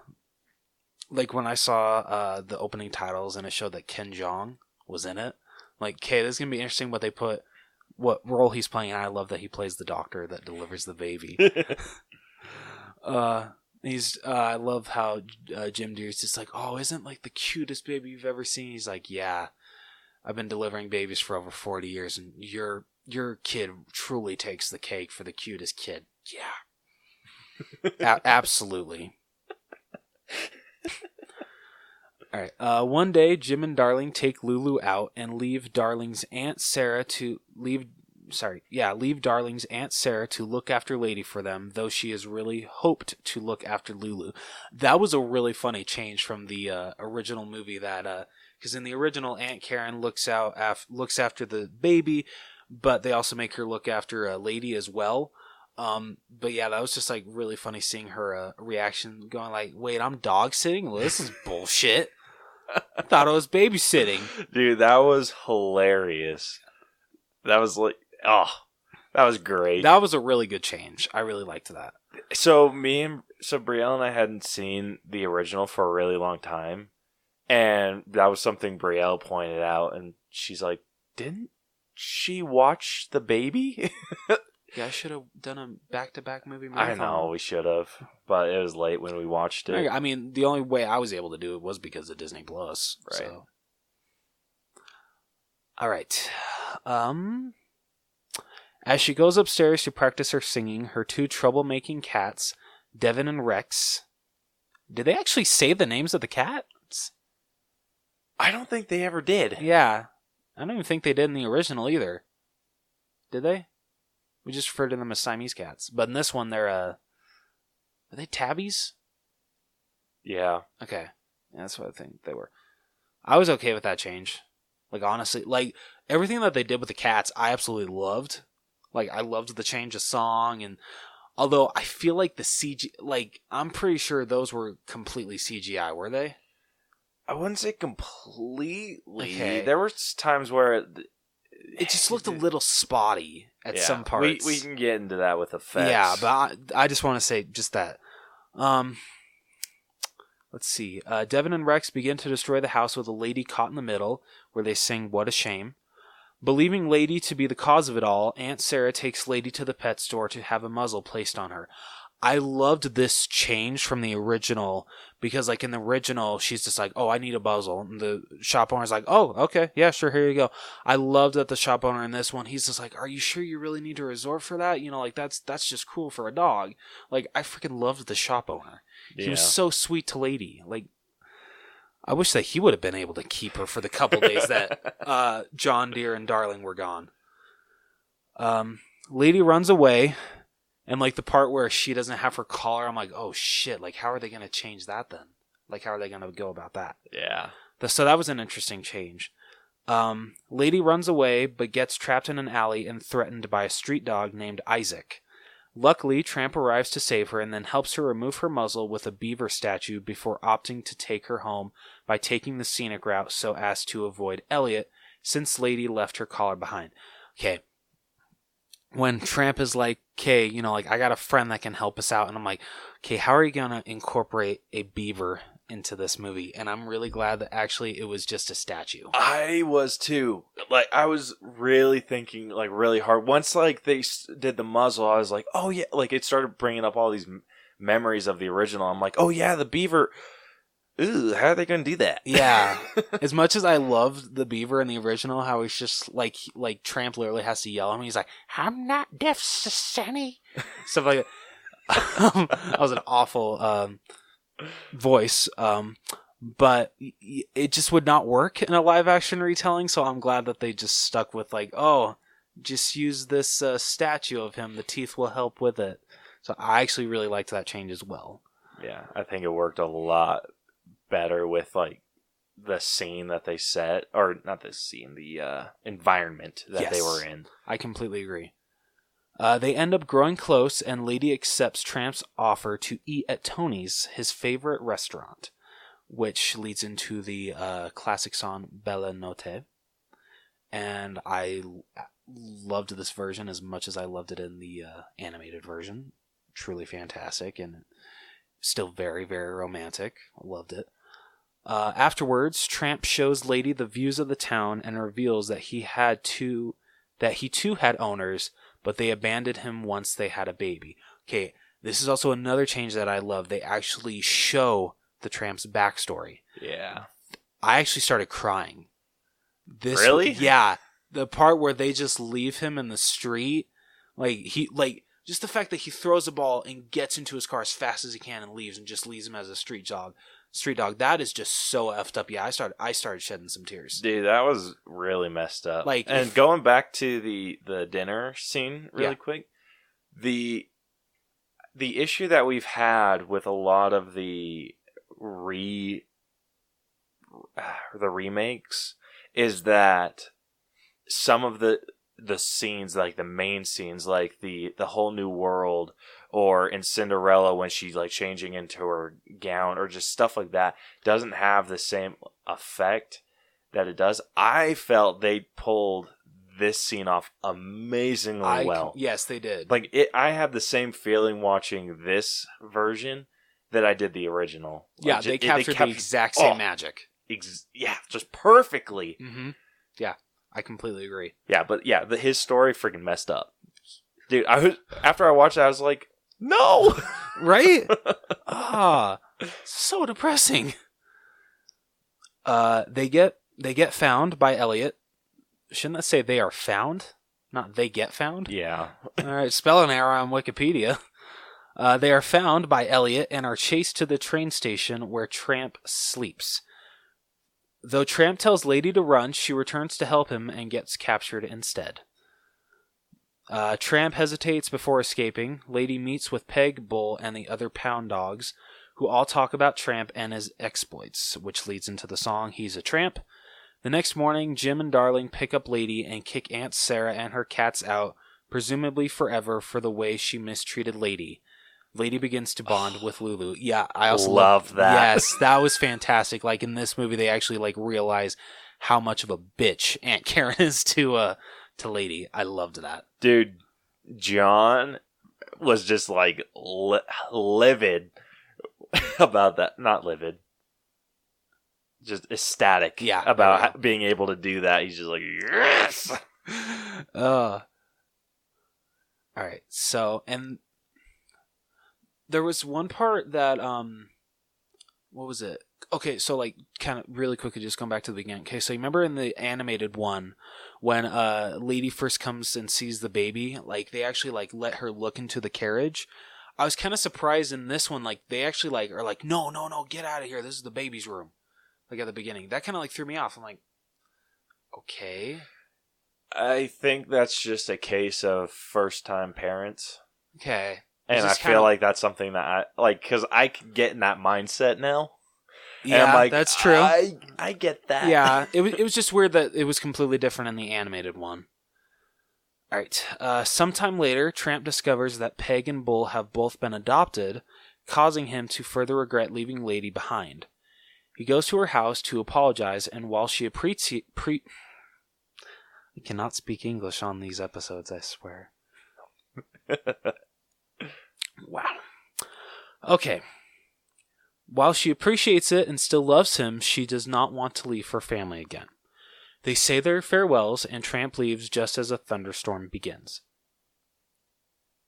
when I saw the opening titles and it showed that Ken Jeong was in it, okay, this is going to be interesting what role he's playing, and I love that he plays the doctor that delivers the baby. I love how Jim Deere's just like, oh, isn't like the cutest baby you've ever seen? He's like, yeah, I've been delivering babies for over 40 years, and your kid truly takes the cake for the cutest kid. Yeah, absolutely. All right. One day, Jim and Darling take Lulu out and leave Darling's Aunt Sarah to leave Darling's Aunt Sarah to look after Lady for them, though she has really hoped to look after Lulu. That was a really funny change from the original movie. That because in the original, Aunt Karen looks after the baby, but they also make her look after Lady as well. But yeah, that was just like really funny seeing her reaction, going like, "Wait, I'm dog sitting? Well, this is bullshit. I thought I was babysitting." Dude, that was hilarious. That was like, oh, that was great. That was a really good change. I really liked that. So Brielle and I hadn't seen the original for a really long time, and that was something Brielle pointed out, and she's like, "Didn't she watch the baby?" Yeah, I should have done a back-to-back movie I marathon. know, we should have, but it was late when we watched it. I mean, the only way I was able to do it was because of Disney Plus. Right. So. All right. As she goes upstairs to practice her singing, her two troublemaking cats, Devin and Rex. Did they actually say the names of the cats? I don't think they ever did. Yeah. I don't even think they did in the original either. Did they? We just referred to them as Siamese cats. But in this one, they're, are they tabbies? Yeah. Okay. Yeah, that's what I think they were. I was okay with that change. Like, honestly, like, everything that they did with the cats, I absolutely loved. Like, I loved the change of song, and although I feel like the CG, like, I'm pretty sure those were completely CGI, were they? I wouldn't say completely. Okay. There were times where it just looked a little spotty at some parts. We can get into that with effects. Yeah, but I just want to say just that. Let's see. Devin and Rex begin to destroy the house with a lady caught in the middle, where they sing "What a Shame." Believing Lady to be the cause of it all, Aunt Sarah takes Lady to the pet store to have a muzzle placed on her. I loved this change from the original, because like in the original, she's just like, "Oh, I need a muzzle." And the shop owner's like, "Oh, okay, yeah, sure, here you go." I loved that the shop owner in this one, he's just like, "Are you sure you really need to resort for that? You know, like that's just cool for a dog." Like, I freaking loved the shop owner. Yeah. He was so sweet to Lady. Like, I wish that he would have been able to keep her for the couple days that John Deere and Darling were gone. Lady runs away, and like the part where she doesn't have her collar, I'm like, oh shit, like how are they going to change that then? Like how are they going to go about that? Yeah. So that was an interesting change. Lady runs away, but gets trapped in an alley and threatened by a street dog named Isaac. Luckily, Tramp arrives to save her and then helps her remove her muzzle with a beaver statue before opting to take her home by taking the scenic route so as to avoid Elliot, since Lady left her collar behind. Okay. When Tramp is like, okay, you know, like, I got a friend that can help us out, and I'm like, okay, how are you going to incorporate a beaver into this movie? And I'm really glad that actually it was just a statue. I was too. Like, I was really thinking, like, really hard. Once, like, they did the muzzle, I was like, oh, yeah. Like, it started bringing up all these memories of the original. I'm like, oh, yeah, the beaver. Ooh, how are they going to do that? Yeah. As much as I loved the beaver in the original, how he's just, like Tramp literally has to yell at him. He's like, "I'm not deaf, Sonny." Stuff like that. That was an awful voice. But it just would not work in a live-action retelling, so I'm glad that they just stuck with, like, oh, just use this statue of him. The teeth will help with it. So I actually really liked that change as well. Yeah, I think it worked a lot better with, like, the scene that they set, or not the scene, the environment that they were in. I completely agree. They end up growing close, and Lady accepts Tramp's offer to eat at Tony's, his favorite restaurant, which leads into the classic song Bella Notte. And I loved this version as much as I loved it in the animated version. Truly fantastic, and still very, very romantic. I loved it. Afterwards, Tramp shows Lady the views of the town and reveals that he too had owners, but they abandoned him once they had a baby. Okay, This is also another change that I love. They actually show the Tramp's backstory. Yeah. I actually started crying. Really? Yeah. The part where they just leave him in the street, just the fact that he throws a ball and gets into his car as fast as he can and leaves and just leaves him as a street dog. That is just so effed up. Yeah, I started shedding some tears. Dude, that was really messed up. Going back to the dinner scene really quick, the issue that we've had with a lot of the remakes is that some of the scenes, like the main scenes, like the whole new world, or in Cinderella when she's like changing into her gown, or just stuff like that, doesn't have the same effect that it does. I felt they pulled this scene off amazingly well. Yes, they did. I have the same feeling watching this version that I did the original. Yeah, they captured the exact same magic. Just perfectly. Mm-hmm. Yeah, I completely agree. Yeah, but his story freaking messed up. Dude, after I watched it, I was like, no! Right? So depressing. They get found by Elliot. Shouldn't that say they are found? Not they get found? Yeah. Alright, spelling error on Wikipedia. They are found by Elliot and are chased to the train station where Tramp sleeps. Though Tramp tells Lady to run, she returns to help him and gets captured instead. Tramp hesitates before escaping. Lady meets with Peg, Bull, and the other Pound Dogs, who all talk about Tramp and his exploits, which leads into the song He's a Tramp. The next morning, Jim and Darling pick up Lady and kick Aunt Sarah and her cats out, presumably forever for the way she mistreated Lady. Lady begins to bond with Lulu. Yeah, I also love that. Yes, that was fantastic. Like in this movie, they actually realize how much of a bitch Aunt Karen is to Lady. I loved that. Dude, John was just livid about that. Not livid. Just ecstatic about being able to do that. He's just like, yes! All right, so, and there was one part that, what was it? Okay, so kind of really quickly, just going back to the beginning. Okay, so you remember in the animated one, when Lady first comes and sees the baby, they actually let her look into the carriage. I was kind of surprised in this one, they actually are no, get out of here. This is the baby's room. At the beginning. That kind of threw me off. I'm like, okay. I think that's just a case of first-time parents. Okay. And I feel like that's something that because I can get in that mindset now. Yeah, that's true. I get that. Yeah, it was just weird that it was completely different in the animated one. All right. Sometime later, Tramp discovers that Peg and Bull have both been adopted, causing him to further regret leaving Lady behind. He goes to her house to apologize, and while she I cannot speak English on these episodes, I swear. Wow. Okay. While she appreciates it and still loves him, she does not want to leave her family again. They say their farewells, and Tramp leaves just as a thunderstorm begins.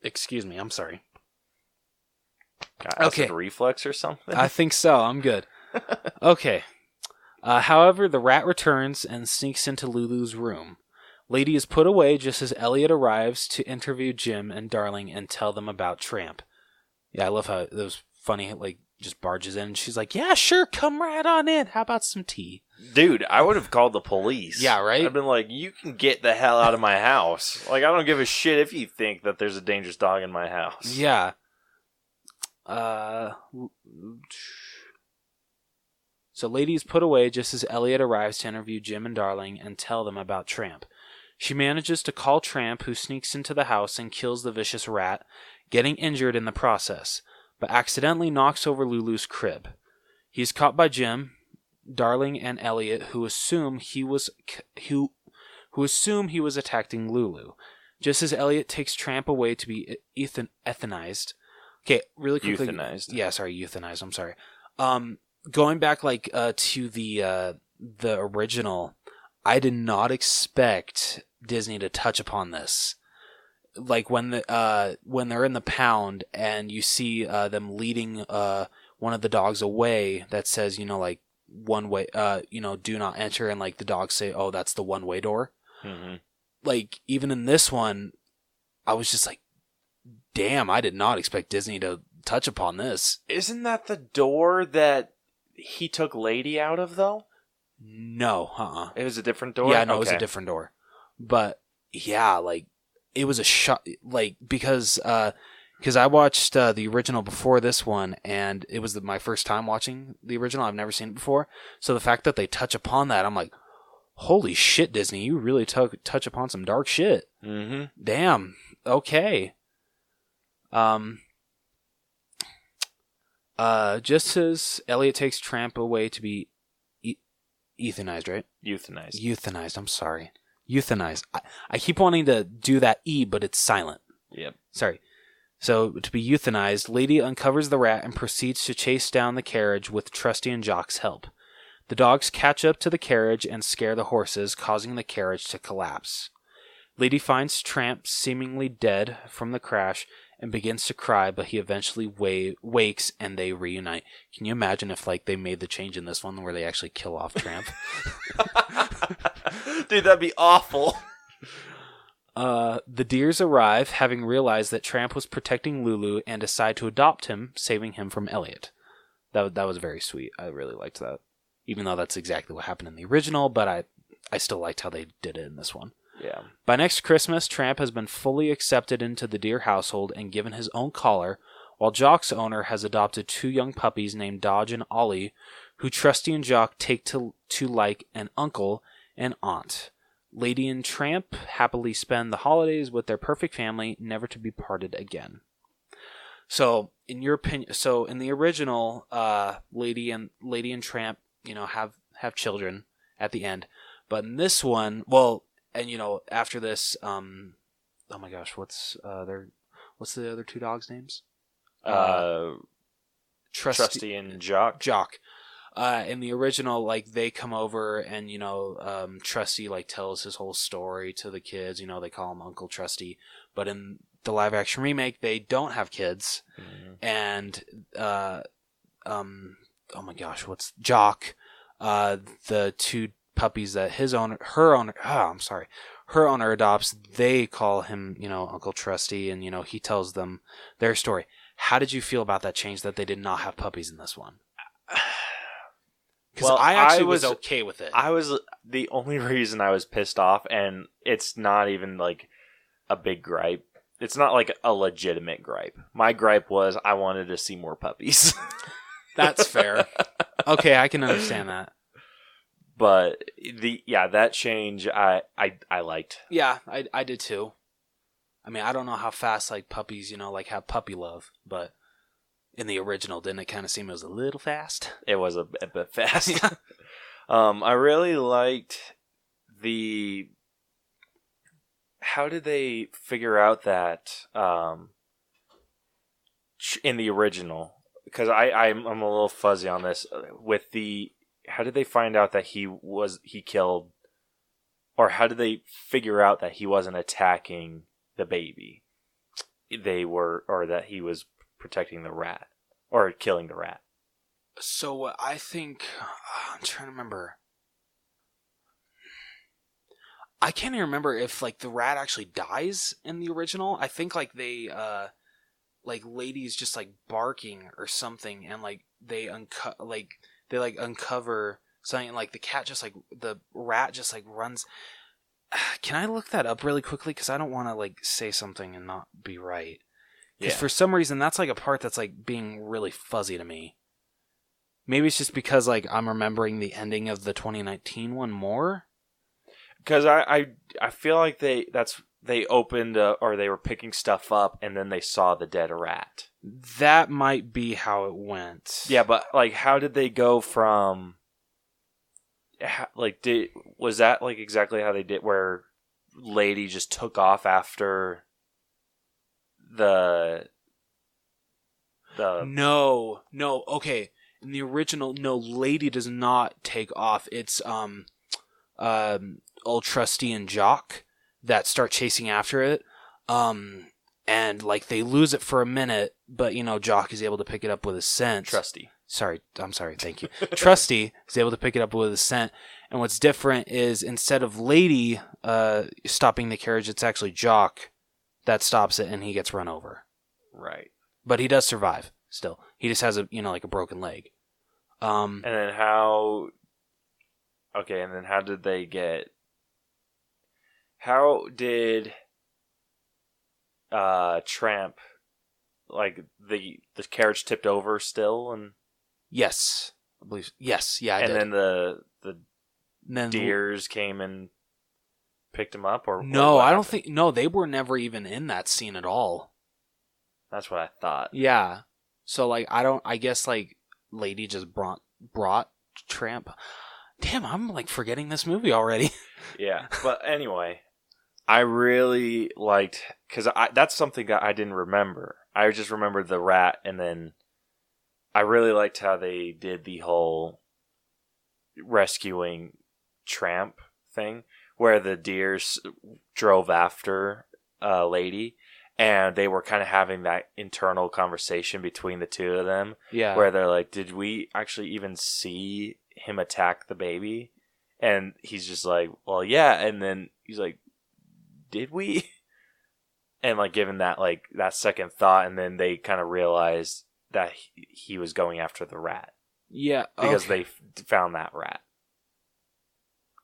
Excuse me, I'm sorry. Acid reflux or something? I think so, I'm good. Okay. However, the rat returns and sneaks into Lulu's room. Lady is put away just as Elliot arrives to interview Jim and Darling and tell them about Tramp. Yeah, I love how it was funny, just barges in and she's like, yeah, sure, come right on in. How about some tea? Dude, I would have called the police. Yeah, right? I've been like, you can get the hell out of my house. I don't give a shit if you think that there's a dangerous dog in my house. Yeah. So Lady is put away just as Elliot arrives to interview Jim and Darling and tell them about Tramp. She manages to call Tramp, who sneaks into the house and kills the vicious rat, getting injured in the process, but accidentally knocks over Lulu's crib. He is caught by Jim, Darling, and Elliot, who assume he was attacking Lulu. Just as Elliot takes Tramp away to be euthanized. Okay, really quickly. Euthanized. Yeah, sorry, euthanized. I'm sorry. Going back to the original, I did not expect Disney to touch upon this. like when they're in the pound and you see them leading one of the dogs away that says, like one way, do not enter, and like the dogs say, oh, that's the one way door. Mm-hmm. Like even in this one, I was just like, damn, I did not expect Disney to touch upon this. Isn't that the door that he took Lady out of, though? No, It was a different door? Yeah, no, it was a different door. But yeah, like it was a shock, like because I watched the original before this one, and it was my first time watching the original. I've never seen it before, so the fact that they touch upon that, I'm like, holy shit, Disney, you really touch upon some dark shit. Mm-hmm. Damn. Okay. Just as Elliot takes Tramp away to be euthanized, right? Euthanized. I'm sorry. Euthanized. I keep wanting to do that E, but it's silent. Yep. Sorry. So, to be euthanized, Lady uncovers the rat and proceeds to chase down the carriage with Trusty and Jock's help. The dogs catch up to the carriage and scare the horses, causing the carriage to collapse. Lady finds Tramp seemingly dead from the crash and begins to cry, but he eventually wakes and they reunite. Can you imagine if they made the change in this one where they actually kill off Tramp? Dude, that'd be awful. The deers arrive, having realized that Tramp was protecting Lulu, and decide to adopt him, saving him from Elliot. That was very sweet. I really liked that. Even though that's exactly what happened in the original, but I still liked how they did it in this one. Yeah. By next Christmas, Tramp has been fully accepted into the Deer household and given his own collar, while Jock's owner has adopted 2 young puppies named Dodge and Ollie, who Trusty and Jock take to like an uncle and aunt. Lady and Tramp happily spend the holidays with their perfect family, never to be parted again. So, in your opinion, in the original, Lady and Tramp, have children at the end, but in this one, well, and after this, oh my gosh, what's the other 2 dogs' names? Trusty and Jock. In the original, they come over and, Trusty, tells his whole story to the kids. They call him Uncle Trusty. But in the live-action remake, they don't have kids. Mm-hmm. And, oh my gosh, what's Jock? The 2 puppies that her owner adopts, they call him, Uncle Trusty, and, he tells them their story. How did you feel about that change that they did not have puppies in this one? Because I actually was okay with it. The only reason I was pissed off, and it's not even a big gripe. It's not a legitimate gripe. My gripe was I wanted to see more puppies. That's fair. Okay, I can understand that. But that change I liked. Yeah, I did too. I mean, I don't know how fast puppies, have puppy love, but in the original, didn't it kind of seem it was a little fast? It was a bit fast. Yeah. I really liked how did they figure out that in the original? Because I'm a little fuzzy on this. How did they find out that he killed, or how did they figure out that he wasn't attacking the baby? Or that he was protecting the rat, or killing the rat. So I think, I'm trying to remember. I can't even remember if the rat actually dies in the original. I think they Lady's just barking or something, and they uncover something, and the cat just the rat just runs. Can I look that up really quickly? Because I don't want to say something and not be right. Because for some reason that's a part that's being really fuzzy to me. Maybe it's just because I'm remembering the ending of the 2019 one more. Because I feel like they opened or they were picking stuff up and then they saw the dead rat. That might be how it went. Yeah, but how did they go from? Was that exactly how they did? Where Lady just took off after the No. Okay, in the original, no, Lady does not take off. It's Old Trusty and Jock that start chasing after it. And like they lose it for a minute, but Jock is able to pick it up with his scent. Trusty. I'm sorry, thank you. Trusty is able to pick it up with his scent. And what's different is instead of Lady stopping the carriage, it's actually Jock that stops it and he gets run over. Right. But he does survive still. He just has a like a broken leg. And then how did they get... How did Tramp, like, the carriage tipped over still? And yes. I believe... Yes, yeah, I did. And then the deers came and picked him up? Or no, I don't think... No, they were never even in that scene at all. That's what I thought. Yeah. So, like, I guess, like, Lady just brought Tramp. Damn, I'm, like, forgetting this movie already. Yeah. But anyway, I really liked... Because that's something that I didn't remember. I just remembered the rat, and then I really liked how they did the whole rescuing Tramp thing, where the deers drove after Lady, and they were kind of having that internal conversation between the two of them. Yeah. Where they're like, did we actually even see him attack the baby? And he's just like, well, yeah. And then he's like, did we? And like given that like that second thought, and then they kind of realized that he was going after the rat. Yeah. Because they found that rat.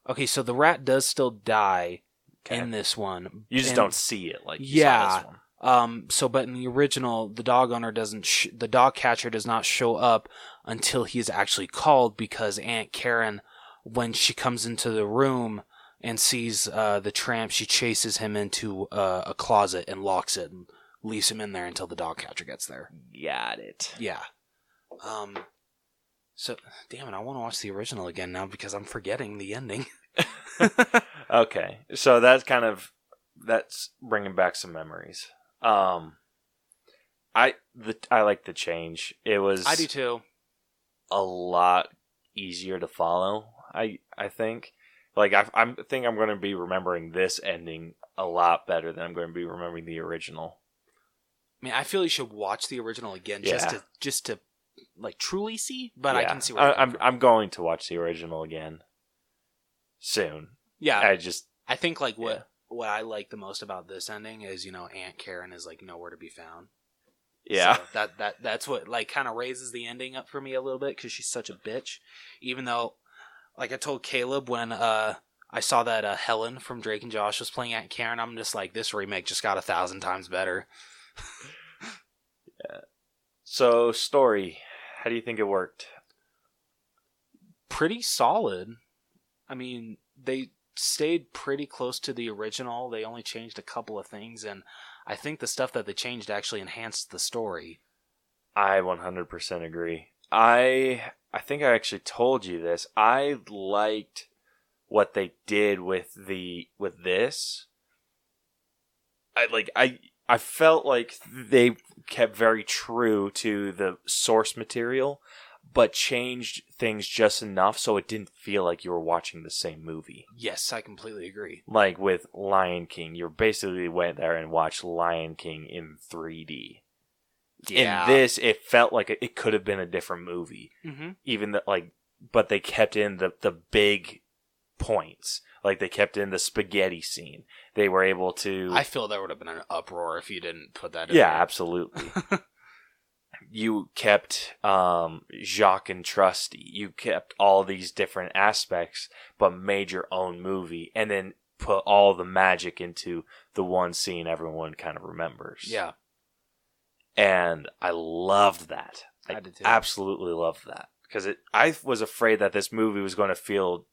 Okay, so the rat does still die in this one. You just don't see it like you saw this one. But in the original, the dog owner the dog catcher does not show up until he is actually called, because Aunt Karen, when she comes into the room and sees the Tramp, she chases him into a closet and locks it and leaves him in there until the dog catcher gets there. Got it. Yeah. So, damn it, I want to watch the original again now because I'm forgetting the ending. Okay, so that's bringing back some memories. I like the change. It was... I do too. A lot easier to follow, I think. Like, I think I'm going to be remembering this ending a lot better than I'm going to be remembering the original. I mean, I feel you should watch the original again just to like truly see, but yeah. I can see where I'm going to watch the original again soon. Yeah. I think like what I like the most about this ending is, Aunt Karen is like nowhere to be found. Yeah. So that's what like kind of raises the ending up for me a little bit, because she's such a bitch. Even though, like I told Caleb when I saw that Helen from Drake and Josh was playing Aunt Karen, I'm just like, this remake just got 1,000 times better. Yeah. So, story. How do you think it worked? Pretty solid. I mean, they stayed pretty close to the original. They only changed a couple of things, and I think the stuff that they changed actually enhanced the story. I 100% agree. I think I actually told you this. I liked what they did with this. I felt like they kept very true to the source material, but changed things just enough so it didn't feel like you were watching the same movie. Yes, I completely agree. Like with Lion King, you basically went there and watched Lion King in 3D. Yeah. In this, it felt like it could have been a different movie. Mm-hmm. Even but they kept in the big points. Like they kept in the spaghetti scene. They were able to... I feel there would have been an uproar if you didn't put that in Yeah, there. absolutely. You kept Jacques and Trusty. You kept all these different aspects, but made your own movie, and then put all the magic into the one scene everyone kind of remembers. Yeah. And I loved that. I did too. Absolutely loved that. Because I was afraid that this movie was going to feel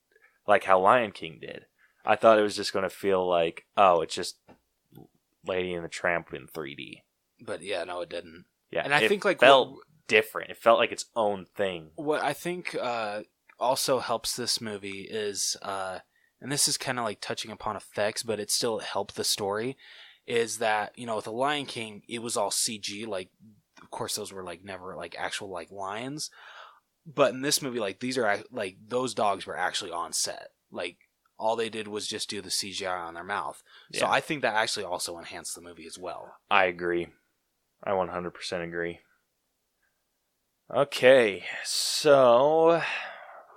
like how Lion King did. I thought it was just going to feel like, oh, it's just Lady and the Tramp in 3D. But yeah, no, it didn't. Yeah, and I think like felt different. It felt like its own thing. What I think also helps this movie is, and this is kind of like touching upon effects, but it still helped the story, is that, with The Lion King, it was all CG. Like, of course, those were like never like actual like lions. But in this movie, like these are like those dogs were actually on set. Like all they did was just do the CGI on their mouth. So I think that actually also enhanced the movie as well. I agree. I 100% agree. Okay, so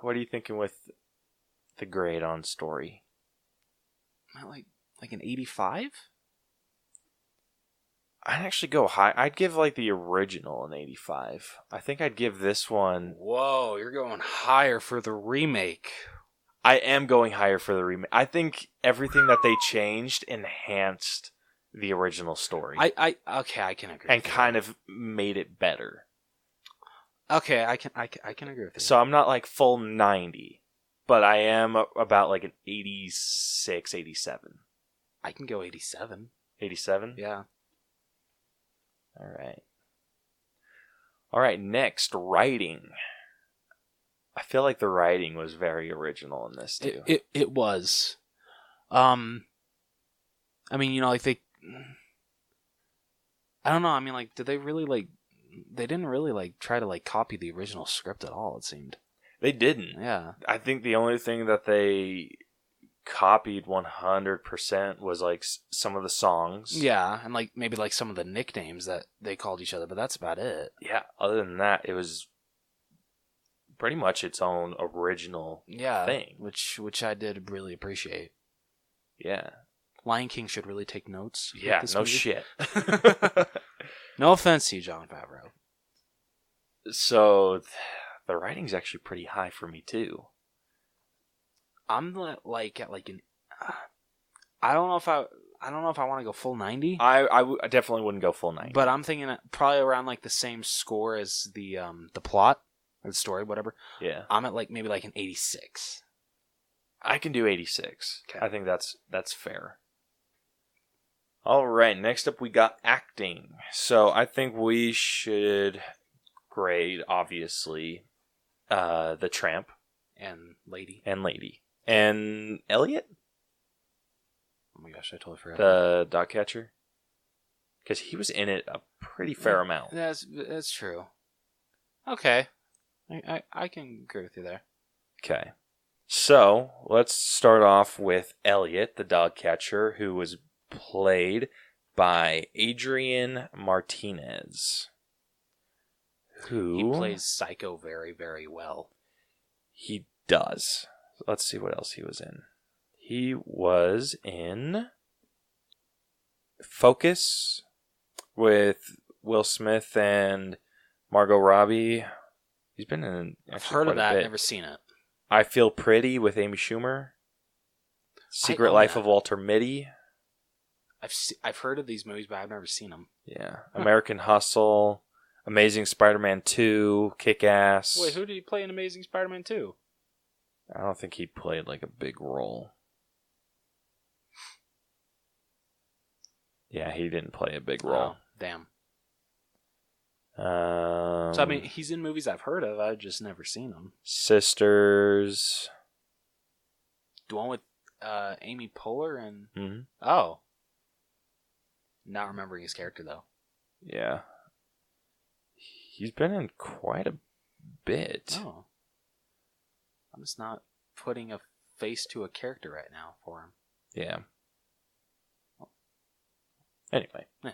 what are you thinking with the grade on story? Like an 85? I'd actually go high. I'd give like the original an 85. I think I'd give this one... Whoa, you're going higher for the remake. I am going higher for the remake. I think everything that they changed enhanced the original story. Okay, I can agree. And kind of made it better. Okay, I can agree with you. So I'm not like full 90, but I am about like an 86, 87. I can go 87. 87? Yeah. All right, next, writing. I feel like the writing was very original in this too. It was. I mean, you know, like I don't know. I mean, like, did they really they didn't really try to copy the original script at all, it seemed. They didn't. Yeah. I think the only thing that they copied 100% was some of the songs. Yeah, and maybe some of the nicknames that they called each other, but that's about it. Yeah, other than that, it was pretty much its own original thing. Which I did really appreciate. Yeah. Lion King should really take notes. Yeah, no movie. shit. No offense to you, Jon Favreau. So, the writing's actually pretty high for me too. I'm at an. I don't know if I want to go full 90. I definitely wouldn't go full 90. But I'm thinking probably around the same score as the plot or the story, whatever. Yeah. I'm at maybe an 86. I can do 86. Okay. I think that's fair. All right, next up we got acting. So I think we should grade, obviously, the Tramp. And Lady. And Elliot? Oh my gosh, I totally forgot. The dog catcher? Because he was in it a pretty fair amount. That's true. Okay. I can agree with you there. Okay. So, let's start off with Elliot, the dog catcher, who was played by Adrian Martinez. Who... He plays Psycho very, very well. He does. Let's see what else he was in. He was in Focus with Will Smith and Margot Robbie. He's been in. I've heard of that, never seen it. I Feel Pretty with Amy Schumer. Secret Life of Walter Mitty. I've heard of these movies, but I've never seen them. Yeah. American Hustle. Amazing Spider-Man 2. Kick-Ass. Wait, who did he play in Amazing Spider-Man 2? I don't think he played a big role. Yeah, he didn't play a big role. Oh, damn. So, I mean, he's in movies I've heard of. I've just never seen them. Sisters. The one with Amy Poehler and... Mm-hmm. Oh. Not remembering his character, though. Yeah. He's been in quite a bit. Oh. I'm just not putting a face to a character right now for him. Yeah. Anyway. Yeah.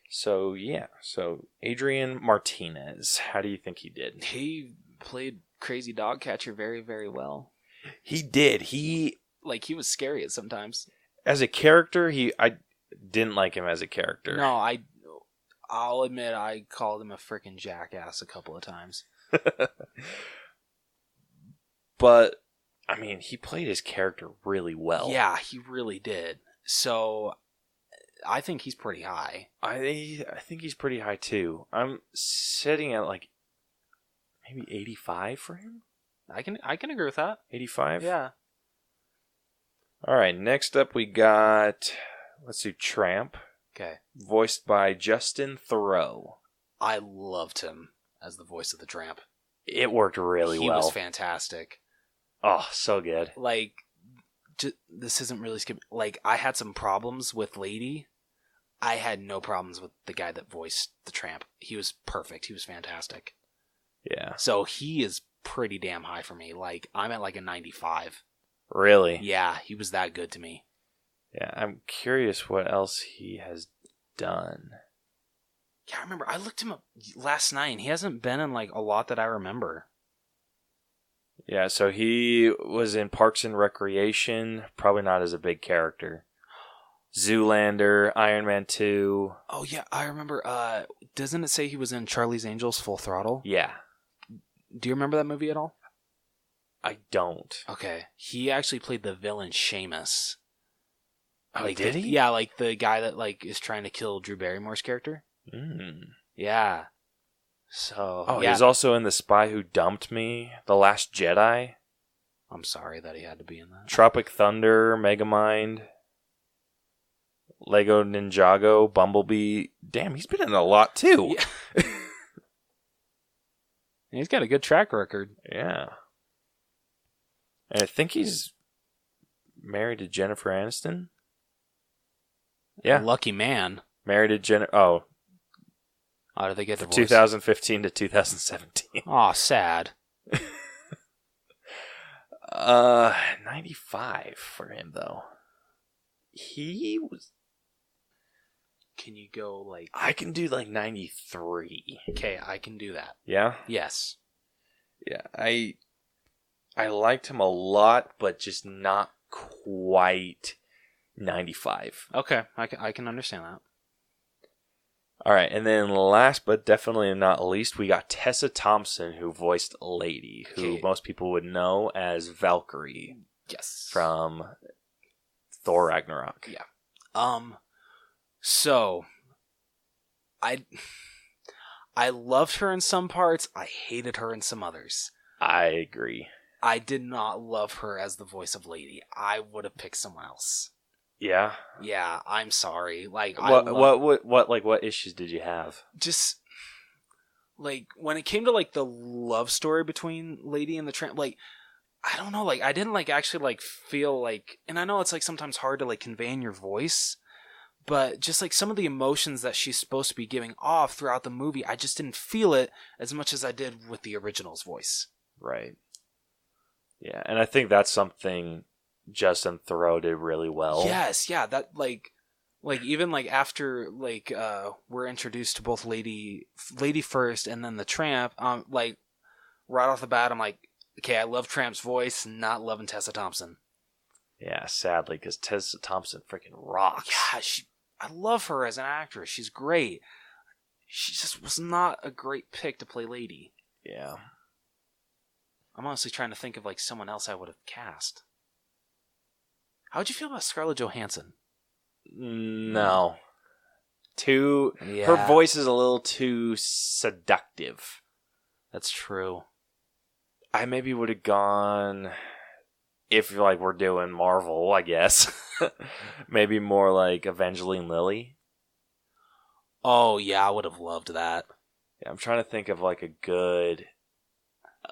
So Adrian Martinez, how do you think he did? He played crazy dog catcher very, very well. He did. He was scary at sometimes. As a character, I didn't like him as a character. No, I'll admit I called him a freaking jackass a couple of times. But I mean, he played his character really well. Yeah, he really did. So I think he's pretty high. I think he's pretty high too. I'm sitting at maybe 85 for him. I can agree with that. 85? Yeah. All right, next up we got, let's do Tramp. Okay. Voiced by Justin Theroux. I loved him as the voice of the Tramp. It worked really well. He was fantastic. Oh, so good. This isn't really skipping. I had some problems with Lady. I had no problems with the guy that voiced the Tramp. He was perfect. He was fantastic. Yeah. So he is pretty damn high for me. I'm at a 95. Really? Yeah, he was that good to me. Yeah, I'm curious what else he has done. Yeah, I remember. I looked him up last night, and he hasn't been in like a lot that I remember. Yeah, so he was in Parks and Recreation, probably not as a big character. Zoolander, Iron Man 2. Oh yeah, I remember. Doesn't it say he was in Charlie's Angels Full Throttle? Yeah. Do you remember that movie at all? I don't. Okay. He actually played the villain Seamus. Oh, Like did he? Yeah, like the guy that like is trying to kill Drew Barrymore's character. Yeah. So. Oh, yeah. he was also in The Spy Who Dumped Me, The Last Jedi. I'm sorry that he had to be in that. Tropic Thunder, Megamind, Lego Ninjago, Bumblebee. Damn, he's been in a lot too. Yeah. He's got a good track record. Yeah. And I think he's married to Jennifer Aniston. Yeah. A lucky man. Married to Jennifer. Oh. How did they get divorced? 2015 to 2017. Aw, sad. 95 for him, though. He was... Can you go like... I can do like 93. Okay, I can do that. Yeah? Yes. Yeah, I liked him a lot, but just not quite 95. Okay, I can understand that. All right, and then last but definitely not least, we got Tessa Thompson, who voiced Lady, who most people would know as Valkyrie. Yes. From Thor Ragnarok. Yeah. So I loved her in some parts. I hated her in some others. I agree. I did not love her as the voice of Lady. I would have picked someone else. Yeah. Yeah, I'm sorry. Like, what issues did you have? Just like when it came to like the love story between Lady and the Tramp, like I don't know, like I didn't like actually like feel like, and I know it's like sometimes hard to like convey in your voice, but just like some of the emotions that she's supposed to be giving off throughout the movie, I just didn't feel it as much as I did with the original's voice. Right. Yeah, and I think that's something Justin Theroux did really well. Yes, yeah, that like even like after like we're introduced to both Lady first and then the Tramp, like right off the bat I'm like, okay, I love Tramp's voice, not loving Tessa Thompson. Yeah, sadly, because Tessa Thompson freaking rocks. Yeah, I love her as an actress. She's great. She just was not a great pick to play Lady. Yeah. I'm honestly trying to think of like someone else I would have cast. How'd you feel about Scarlett Johansson? No. Yeah. Her voice is a little too seductive. That's true. I maybe would have gone, if like we're doing Marvel, I guess, maybe more like Evangeline Lilly. Oh yeah, I would have loved that. Yeah, I'm trying to think of like a good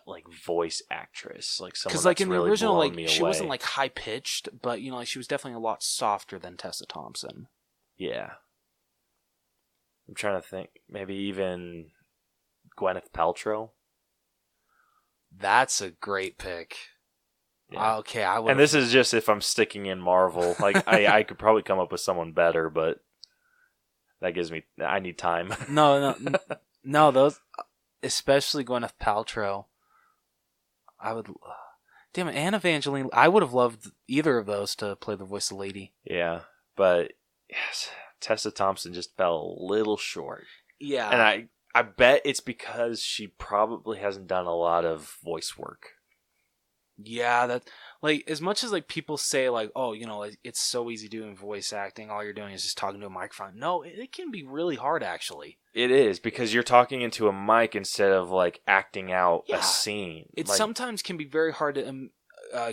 like voice actress, like someone because like that's in the really original, blown like me she away. wasn't like high pitched, but you know, like she was definitely a lot softer than Tessa Thompson. Yeah. I'm trying to think. Maybe even Gwyneth Paltrow. That's a great pick. Yeah. Okay, I would. And this is just if I'm sticking in Marvel. Like I could probably come up with someone better, but that gives me. I need time. No, those, especially Gwyneth Paltrow. I would. Damn it, and Evangeline. I would have loved either of those to play the voice of Lady. Yeah, but yes, Tessa Thompson just fell a little short. Yeah, and I bet it's because she probably hasn't done a lot of voice work. Yeah, that like as much as like people say like, oh, you know, it's so easy doing voice acting. All you're doing is just talking to a microphone. No, it can be really hard actually. It is because you're talking into a mic instead of like acting out a scene. It like, sometimes can be very hard to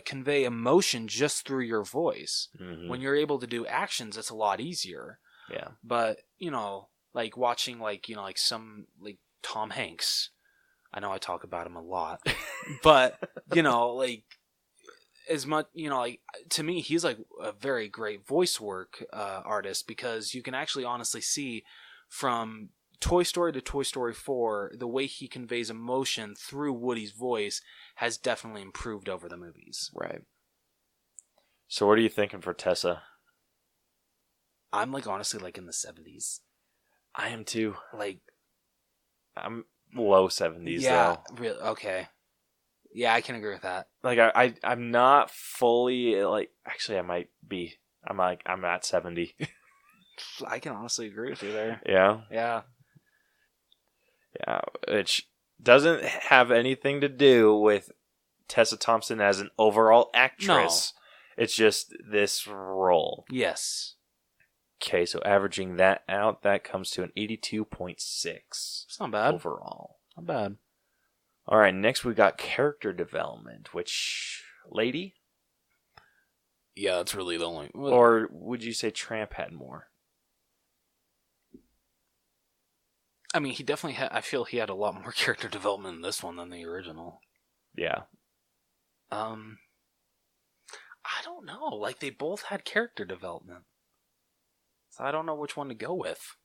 convey emotion just through your voice. Mm-hmm. When you're able to do actions, it's a lot easier. Yeah, but you know, like watching like you know like some like Tom Hanks. I know I talk about him a lot, but you know, like as much, you know, like to me, he's like a very great voice work artist because you can actually honestly see from Toy Story to Toy Story 4, the way he conveys emotion through Woody's voice has definitely improved over the movies. right. So what are you thinking for Tessa? I'm like honestly like in the 70s. I am too. Like I'm low 70s yeah, though. really okay. Yeah, I can agree with that. Like I'm not fully like. Actually, I might be. I'm at 70. I can honestly agree with you there. Yeah. Yeah. Yeah, which doesn't have anything to do with Tessa Thompson as an overall actress. No. It's just this role. Yes. Okay, so averaging that out, that comes to an 82.6. It's not bad. Overall. Not bad. All right, next we got character development, which, Lady? Yeah, that's really the only... Or would you say Tramp had more? I mean, he definitely had... I feel he had a lot more character development in this one than the original. Yeah. I don't know. Like, they both had character development. So I don't know which one to go with.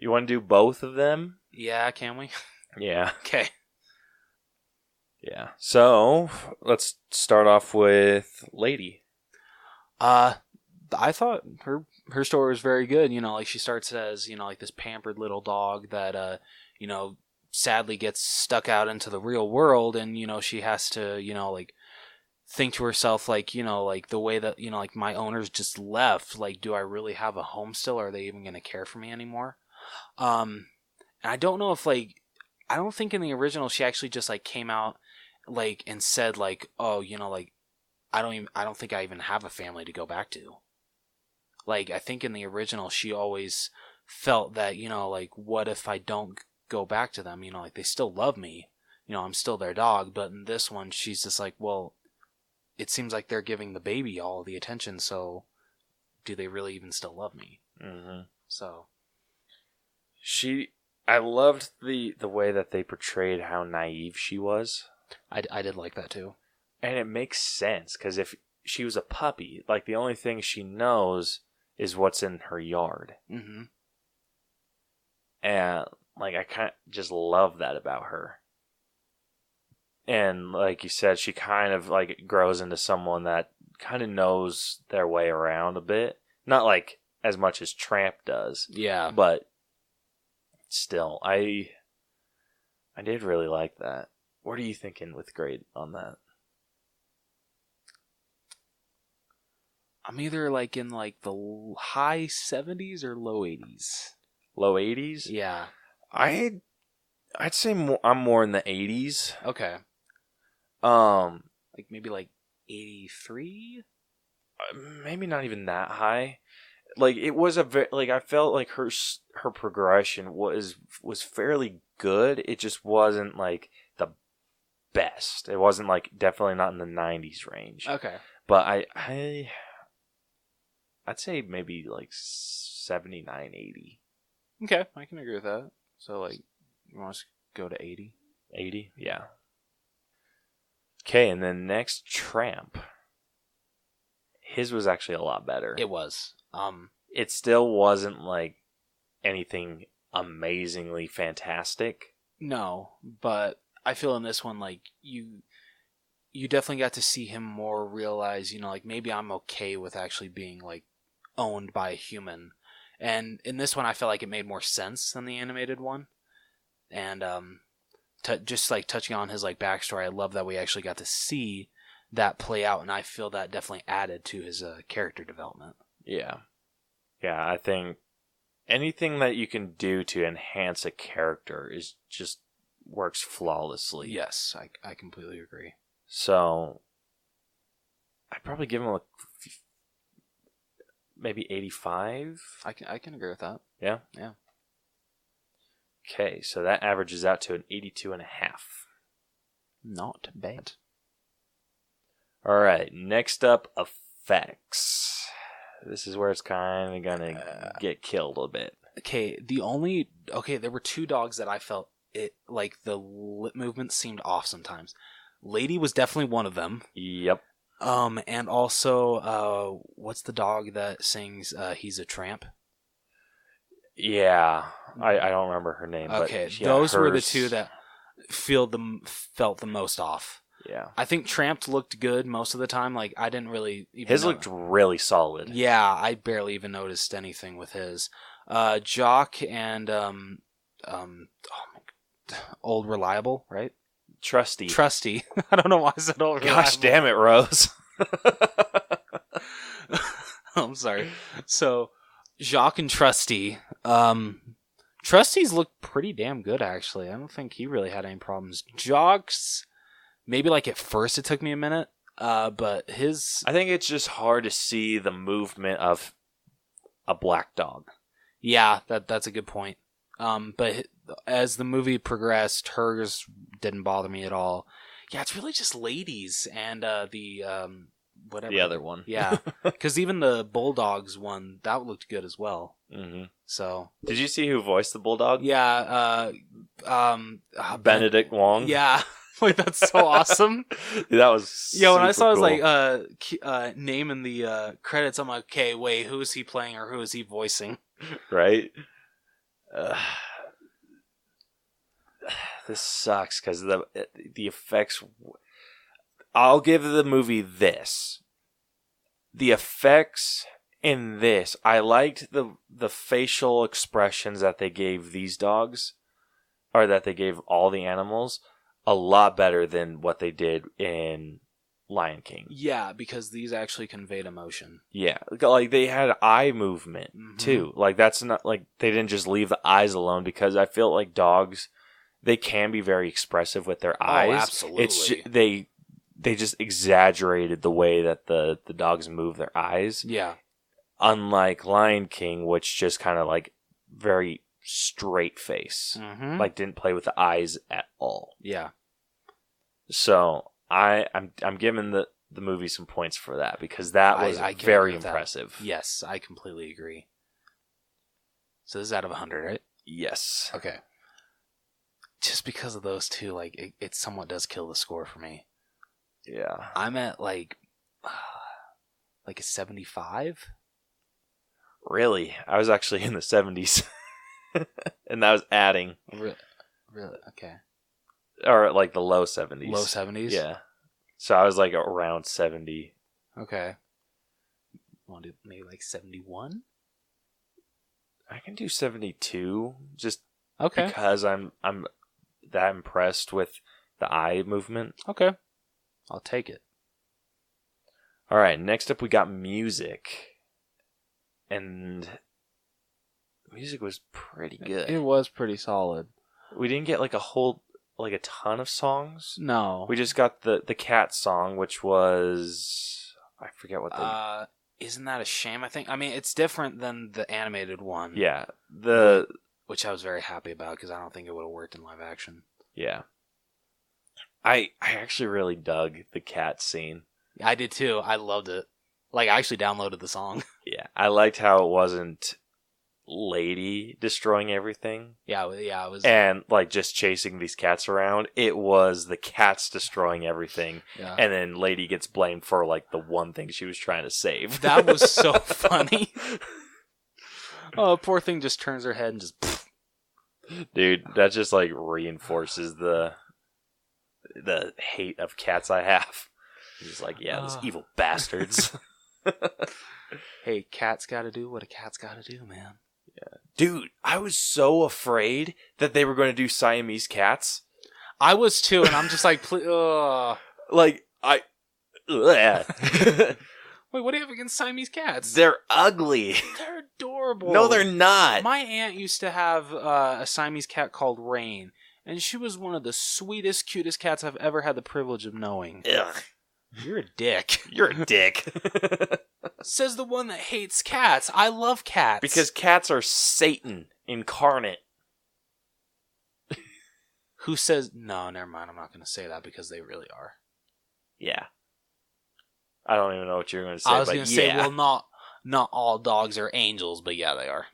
You want to do both of them? Yeah, can we? Yeah. Okay. Yeah. So, let's start off with Lady. I thought her story was very good. You know, like she starts as, you know, like this pampered little dog that, you know, sadly gets stuck out into the real world, and, you know, she has to, you know, like think to herself, like, you know, like the way that, you know, like my owners just left, like, do I really have a home still? Are they even going to care for me anymore? And I don't know if, like, I don't think in the original she actually just like came out like and said like, oh, you know, like I don't think I even have a family to go back to. Like, I think in the original she always felt that, you know, like, what if I don't go back to them? You know, like, they still love me. You know, I'm still their dog. But in this one, she's just like, well, it seems like they're giving the baby all the attention, so do they really even still love me? Mm-hmm. So. I loved the way that they portrayed how naive she was. I did like that too. And it makes sense, because if she was a puppy, like, the only thing she knows is what's in her yard. Mm-hmm. And, like, I kind of just love that about her. And, like you said, she kind of, like, grows into someone that kind of knows their way around a bit. Not, like, as much as Tramp does. Yeah. But still, I did really like that. What are you thinking with grade on that? I'm either like in like the high 70s or low 80s. Low 80s? Yeah. I'd say I'm more in the 80s. Okay. Like maybe like 83? Maybe not even that high. Like, it was I felt like her progression was fairly good. It just wasn't like the best. It wasn't like, definitely not in the 90s range. Okay. But I'd say maybe like 79, 80. Okay, I can agree with that. So, like, you want us to go to 80? 80? Yeah. Okay, and then next, Tramp. His was actually a lot better. It was. It still wasn't like anything amazingly fantastic. No, but I feel in this one, like, you definitely got to see him more realize, you know, like, maybe I'm okay with actually being, like, owned by a human. And in this one, I felt like it made more sense than the animated one. And just, like, touching on his, like, backstory, I love that we actually got to see that play out, and I feel that definitely added to his character development. Yeah. Yeah, I think anything that you can do to enhance a character is just works flawlessly. Yes, I completely agree. So, I'd probably give him maybe 85. I can agree with that. Yeah? Yeah. Okay, so that averages out to an 82.5. Not bad. Alright, next up, effects. This is where it's kind of gonna get killed a bit. Okay, there were two dogs that I felt it, like, the lip movements seemed off sometimes. Lady was definitely one of them. Yep. And also, what's the dog that sings He's a Tramp? Yeah, I don't remember her name. Okay, but yeah, those were the two that felt the most off. Yeah. I think Tramp looked good most of the time. Like, I didn't really even His looked really solid. Yeah, I barely even noticed anything with his. Jock and oh my, Old Reliable, right? Trusty. I don't know why I said Old Reliable. Gosh damn it, Rose. I'm sorry. So, Jacques and Trusty. Trusty's looked pretty damn good, actually. I don't think he really had any problems. Jacques, maybe like at first it took me a minute, but his... I think it's just hard to see the movement of a black dog. Yeah, that's a good point. But as the movie progressed, hers didn't bother me at all. Yeah, it's really just ladies and whatever. The other one. Yeah, because even the Bulldogs one, that looked good as well. Mm-hmm. So, did you see who voiced the bulldog? yeah, Benedict Wong. Yeah, like that's so awesome. That was Yeah, when I saw cool. his name in the credits, I'm like, okay, wait, who is he playing or who is he voicing? Right. This sucks because the effects. I'll give the movie this. The effects in this, I liked the facial expressions that they gave these dogs, or that they gave all the animals, a lot better than what they did in Lion King. Yeah, because these actually conveyed emotion. Yeah, like they had eye movement too. Like that's not like they didn't just leave the eyes alone, because I feel like dogs, they can be very expressive with their eyes. Oh, absolutely. It's they just exaggerated the way that the dogs move their eyes. Yeah. Unlike Lion King, which just kind of like very straight face, like didn't play with the eyes at all. Yeah. So I'm giving the movie some points for that, because that was I can very agree with that. impressive. Yes, I completely agree. So this is out of 100, right? Yes. Okay. Just because of those two, like it somewhat does kill the score for me. Yeah. I'm at like a 75. Really? I was actually in the 70s. And that was adding. Really? Okay. Or like the low 70s. Low 70s? Yeah. So I was like around 70. Okay. Want to do maybe like 71? I can do 72 just Okay. because I'm that impressed with the eye movement. Okay. I'll take it. All right, next up we got music. And music was pretty good. It was pretty solid. We didn't get like a ton of songs. No. We just got the cat song, which was, I forget what the isn't that a shame? I mean, it's different than the animated one. yeah, which I was very happy about, because I don't think it would have worked in live action. yeah. I actually really dug the cat scene. I did too. I loved it. Like, I actually downloaded the song. Yeah, I liked how it wasn't Lady destroying everything. Yeah, it was. And like just chasing these cats around. It was the cats destroying everything. Yeah. And then Lady gets blamed for like the one thing she was trying to save. That was so funny. Oh, poor thing just turns her head and just... Dude, that just like reinforces the hate of cats I have. He's like, yeah, those evil bastards. Hey, cat's gotta do what a cat's gotta do, man. Yeah. Dude, I was so afraid that they were going to do Siamese cats. I was too, and I'm just like, like, wait, what do you have against Siamese cats? They're ugly. They're adorable. No, they're not. My aunt used to have a Siamese cat called Rain, and she was one of the sweetest, cutest cats I've ever had the privilege of knowing. Ugh. You're a dick. You're a dick. Says the one that hates cats. I love cats. Because cats are Satan incarnate. Who says... No, never mind. I'm not going to say that, because they really are. Yeah. I don't even know what you're going to say, I was going to say, well, not all dogs are angels, but yeah, they are.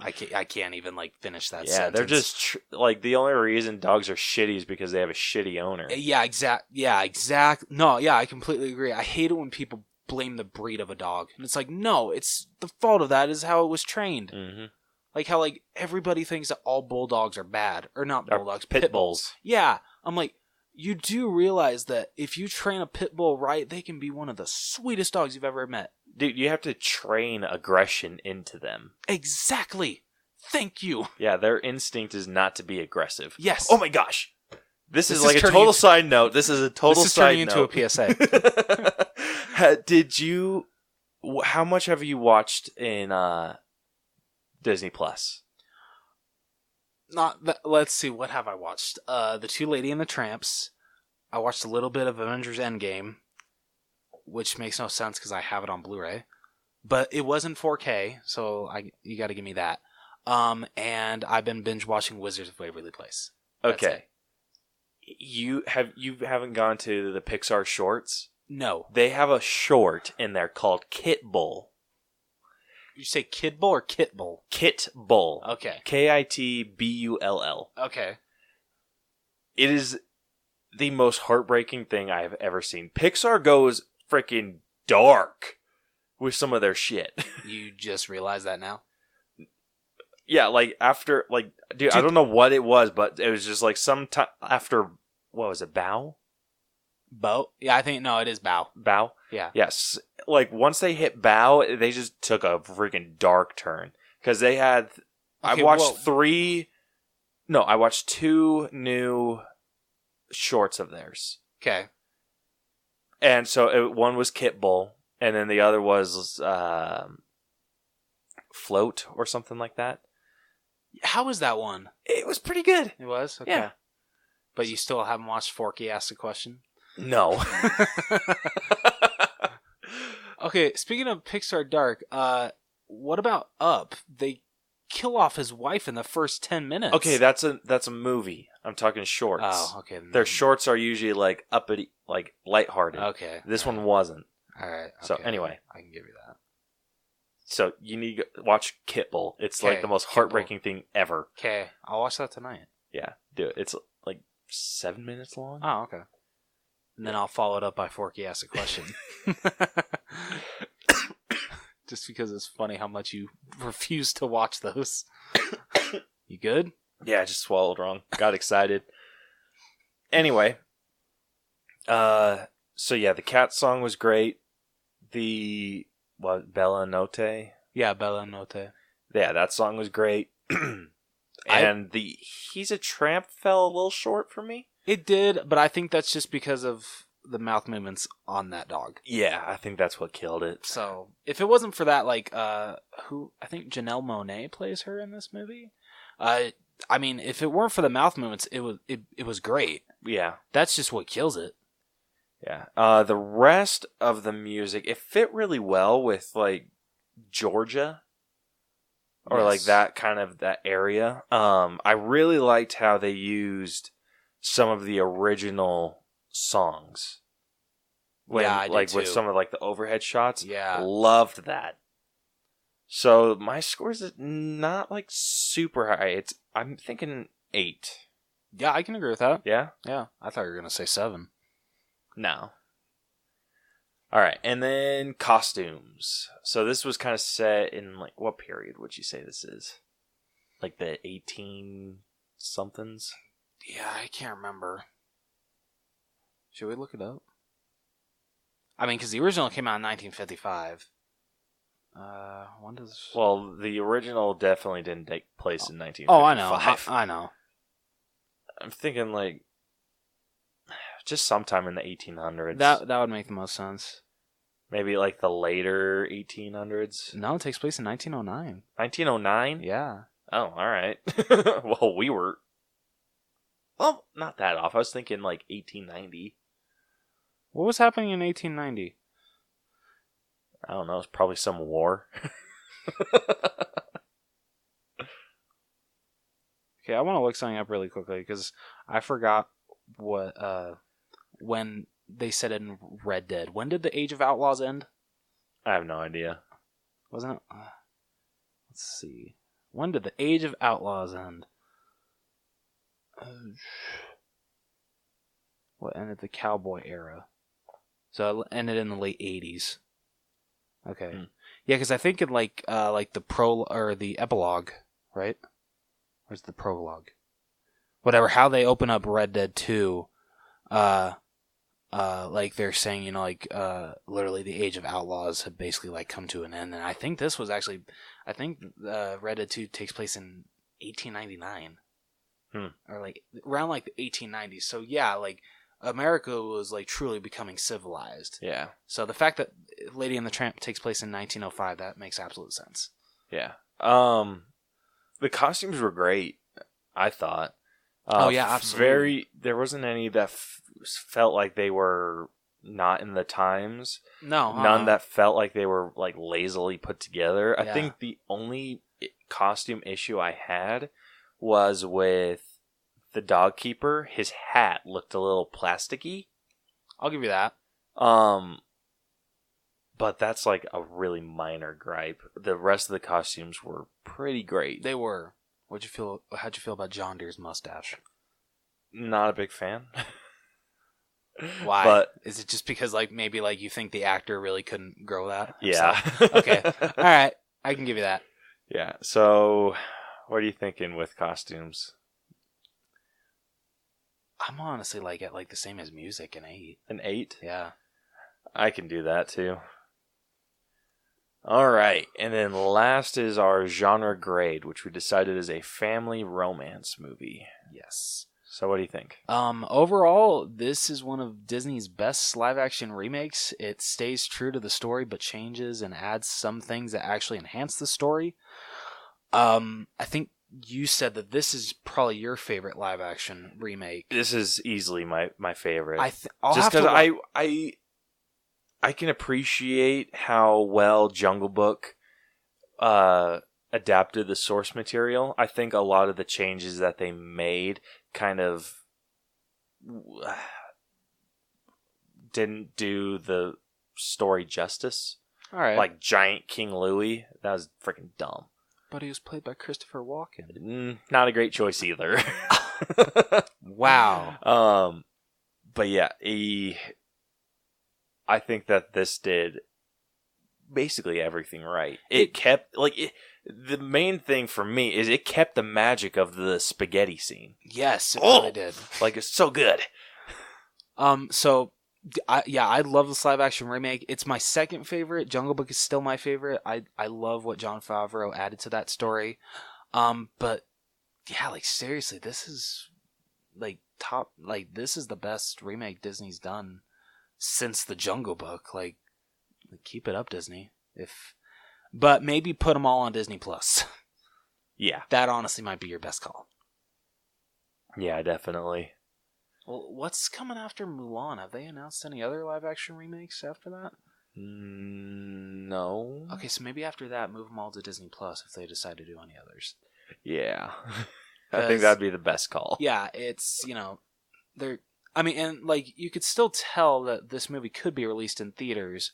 I can't even like finish that sentence. Yeah, they're just like the only reason dogs are shitty is because they have a shitty owner. Yeah, exact. No, yeah, I completely agree. I hate it when people blame the breed of a dog, and it's like, no, it's the fault of that is how it was trained. Mm-hmm. Like how like everybody thinks that all bulldogs are bad, or not bulldogs, pit bulls. Yeah, I'm like, You do realize that if you train a pit bull right, they can be one of the sweetest dogs you've ever met. Dude, you have to train aggression into them. Exactly. Thank you. Yeah, their instinct is not to be aggressive. Yes. Oh my gosh. This is like a turning total into- side note. This is a total This is side turning note. into a PSA. Did you... How much have you watched in Disney Plus? Not that, let's see, what have I watched? The Two Lady and the Tramps. I watched a little bit of Avengers Endgame, which makes no sense because I have it on Blu-ray. But it was in 4K, so you got to give me that. And I've been binge watching Wizards of Waverly Place. That's Okay. it. You haven't gone to the Pixar shorts? No. They have a short in there called Kit Bull. You say Kid Bull or Kit Bull? Kit Bull. Okay. KITBULL. Okay. It is the most heartbreaking thing I have ever seen. Pixar goes freaking dark with some of their shit. You just realized that now? Yeah, like after, like, dude, I don't know what it was, but it was just like some time after, what was it, Bow? Bo? Yeah, I think, no, it is Bow. Bow? Yeah. Yes. Like, once they hit Bow, they just took a freaking dark turn. Because they had, Okay, I watched whoa. I watched 2 new shorts of theirs. Okay. And so one was Kit Bull, and then the other was Float or something like that. How was that one? It was pretty good. It was? Okay. Yeah. But you still haven't watched Forky Ask the Question? No. Okay, speaking of Pixar Dark, what about Up? They kill off his wife in the first 10 minutes. Okay, that's a movie. I'm talking shorts. Oh, okay. Their shorts are usually like uppity, like lighthearted. Okay. This one wasn't. All right. So, okay. anyway. I can give you that. So you need to watch Kit Bull. It's Okay, like the most Kit Bull. heartbreaking thing ever. Okay, I'll watch that tonight. Yeah, do it. It's like 7 minutes long. Oh, okay. And then I'll follow it up by Forky Ask a Question. Just because it's funny how much you refuse to watch those. You good? Yeah, I just swallowed wrong. Got excited. Anyway. So yeah, the cat song was great. The Bella Notte? Yeah, Bella Notte. Yeah, that song was great. And the He's a Tramp fell a little short for me. It did, but I think that's just because of the mouth movements on that dog. Yeah, I think that's what killed it. So, if it wasn't for that, like, I think Janelle Monáe plays her in this movie. I mean, if it weren't for the mouth movements, it was great. Yeah. That's just what kills it. Yeah. The rest of the music, it fit really well with, like, Georgia. Or, Yes. like, that area. I really liked how they used some of the original songs. Yeah, I did with too. some of, like, the overhead shots. Yeah. Loved that. So, my score is not, like, super high. I'm thinking 8. Yeah, I can agree with that. Yeah? Yeah, I thought you were going to say 7. No. Alright, and then costumes. So this was kind of set in, like, what period would you say this is? Like the 18-somethings? Yeah, I can't remember. Should we look it up? I mean, because the original came out in 1955. When does... Well, the original definitely didn't take place in 1955. Oh, I know. I know. I'm thinking, like, just sometime in the 1800s. That would make the most sense. Maybe, like, the later 1800s? No, it takes place in 1909. 1909? Yeah. Oh, alright. Well, we were... Well, not that off. I was thinking, like, 1890. What was happening in 1890? I don't know. It's probably some war. Okay, I want to look something up really quickly because I forgot what when they said it in Red Dead. When did the Age of Outlaws end? I have no idea. Wasn't it? Let's see. When did the Age of Outlaws end? What ended the cowboy era? So it ended in the late 80s. Okay. Yeah, because I think in like the or the epilogue, right? Where's the prologue? Whatever. How they open up Red Dead 2. like they're saying, literally the age of outlaws had basically like come to an end, and I think this was actually, Red Dead 2 takes place in 1899, or like around like the 1890s. So yeah, like America was like truly becoming civilized. Yeah. So the fact that Lady and the Tramp takes place in 1905, that makes absolute sense. Yeah. The costumes were great, I thought. Oh yeah, absolutely. There wasn't any that felt like they were not in the times. No, none that felt like they were like lazily put together. Yeah. I think the only costume issue I had was with the dog keeper. His hat looked a little plasticky. I'll give you that. But that's like a really minor gripe. The rest of the costumes were pretty great. They were. How'd you feel about John Deere's mustache? Not a big fan. Why? But is it just because like maybe like you think the actor really couldn't grow that himself? Yeah. Okay. All right. I can give you that. Yeah. So, what are you thinking with costumes? I'm honestly like at like the same as music, an 8. An 8? Yeah. I can do that too. All right, and then last is our genre grade, which we decided is a family romance movie. Yes. So what do you think? Overall, this is one of Disney's best live-action remakes. It stays true to the story, but changes and adds some things that actually enhance the story. I think you said that this is probably your favorite live-action remake. This is easily my favorite. Just because I can appreciate how well Jungle Book adapted the source material. I think a lot of the changes that they made kind of didn't do the story justice. All right. Like Giant King Louie, that was freaking dumb. But he was played by Christopher Walken. Not a great choice either. Wow. But yeah, I think that this did basically everything right. It kept the main thing for me is it kept the magic of the spaghetti scene. Yes, it really did. Like, it's so good. I love this live action remake. It's my second favorite. Jungle Book is still my favorite. I love what Jon Favreau added to that story. But yeah, like seriously, this is like top. Like this is the best remake Disney's done since the Jungle Book. Like keep it up, Disney. But maybe put them all on Disney Plus. Yeah, that honestly might be your best call. Yeah, definitely. Well, what's coming after Mulan? Have they announced any other live-action remakes after that? No. Okay, so maybe after that, move them all to Disney Plus if they decide to do any others. Yeah. I think that'd be the best call. Yeah, it's, they're... I mean, and, like, you could still tell that this movie could be released in theaters,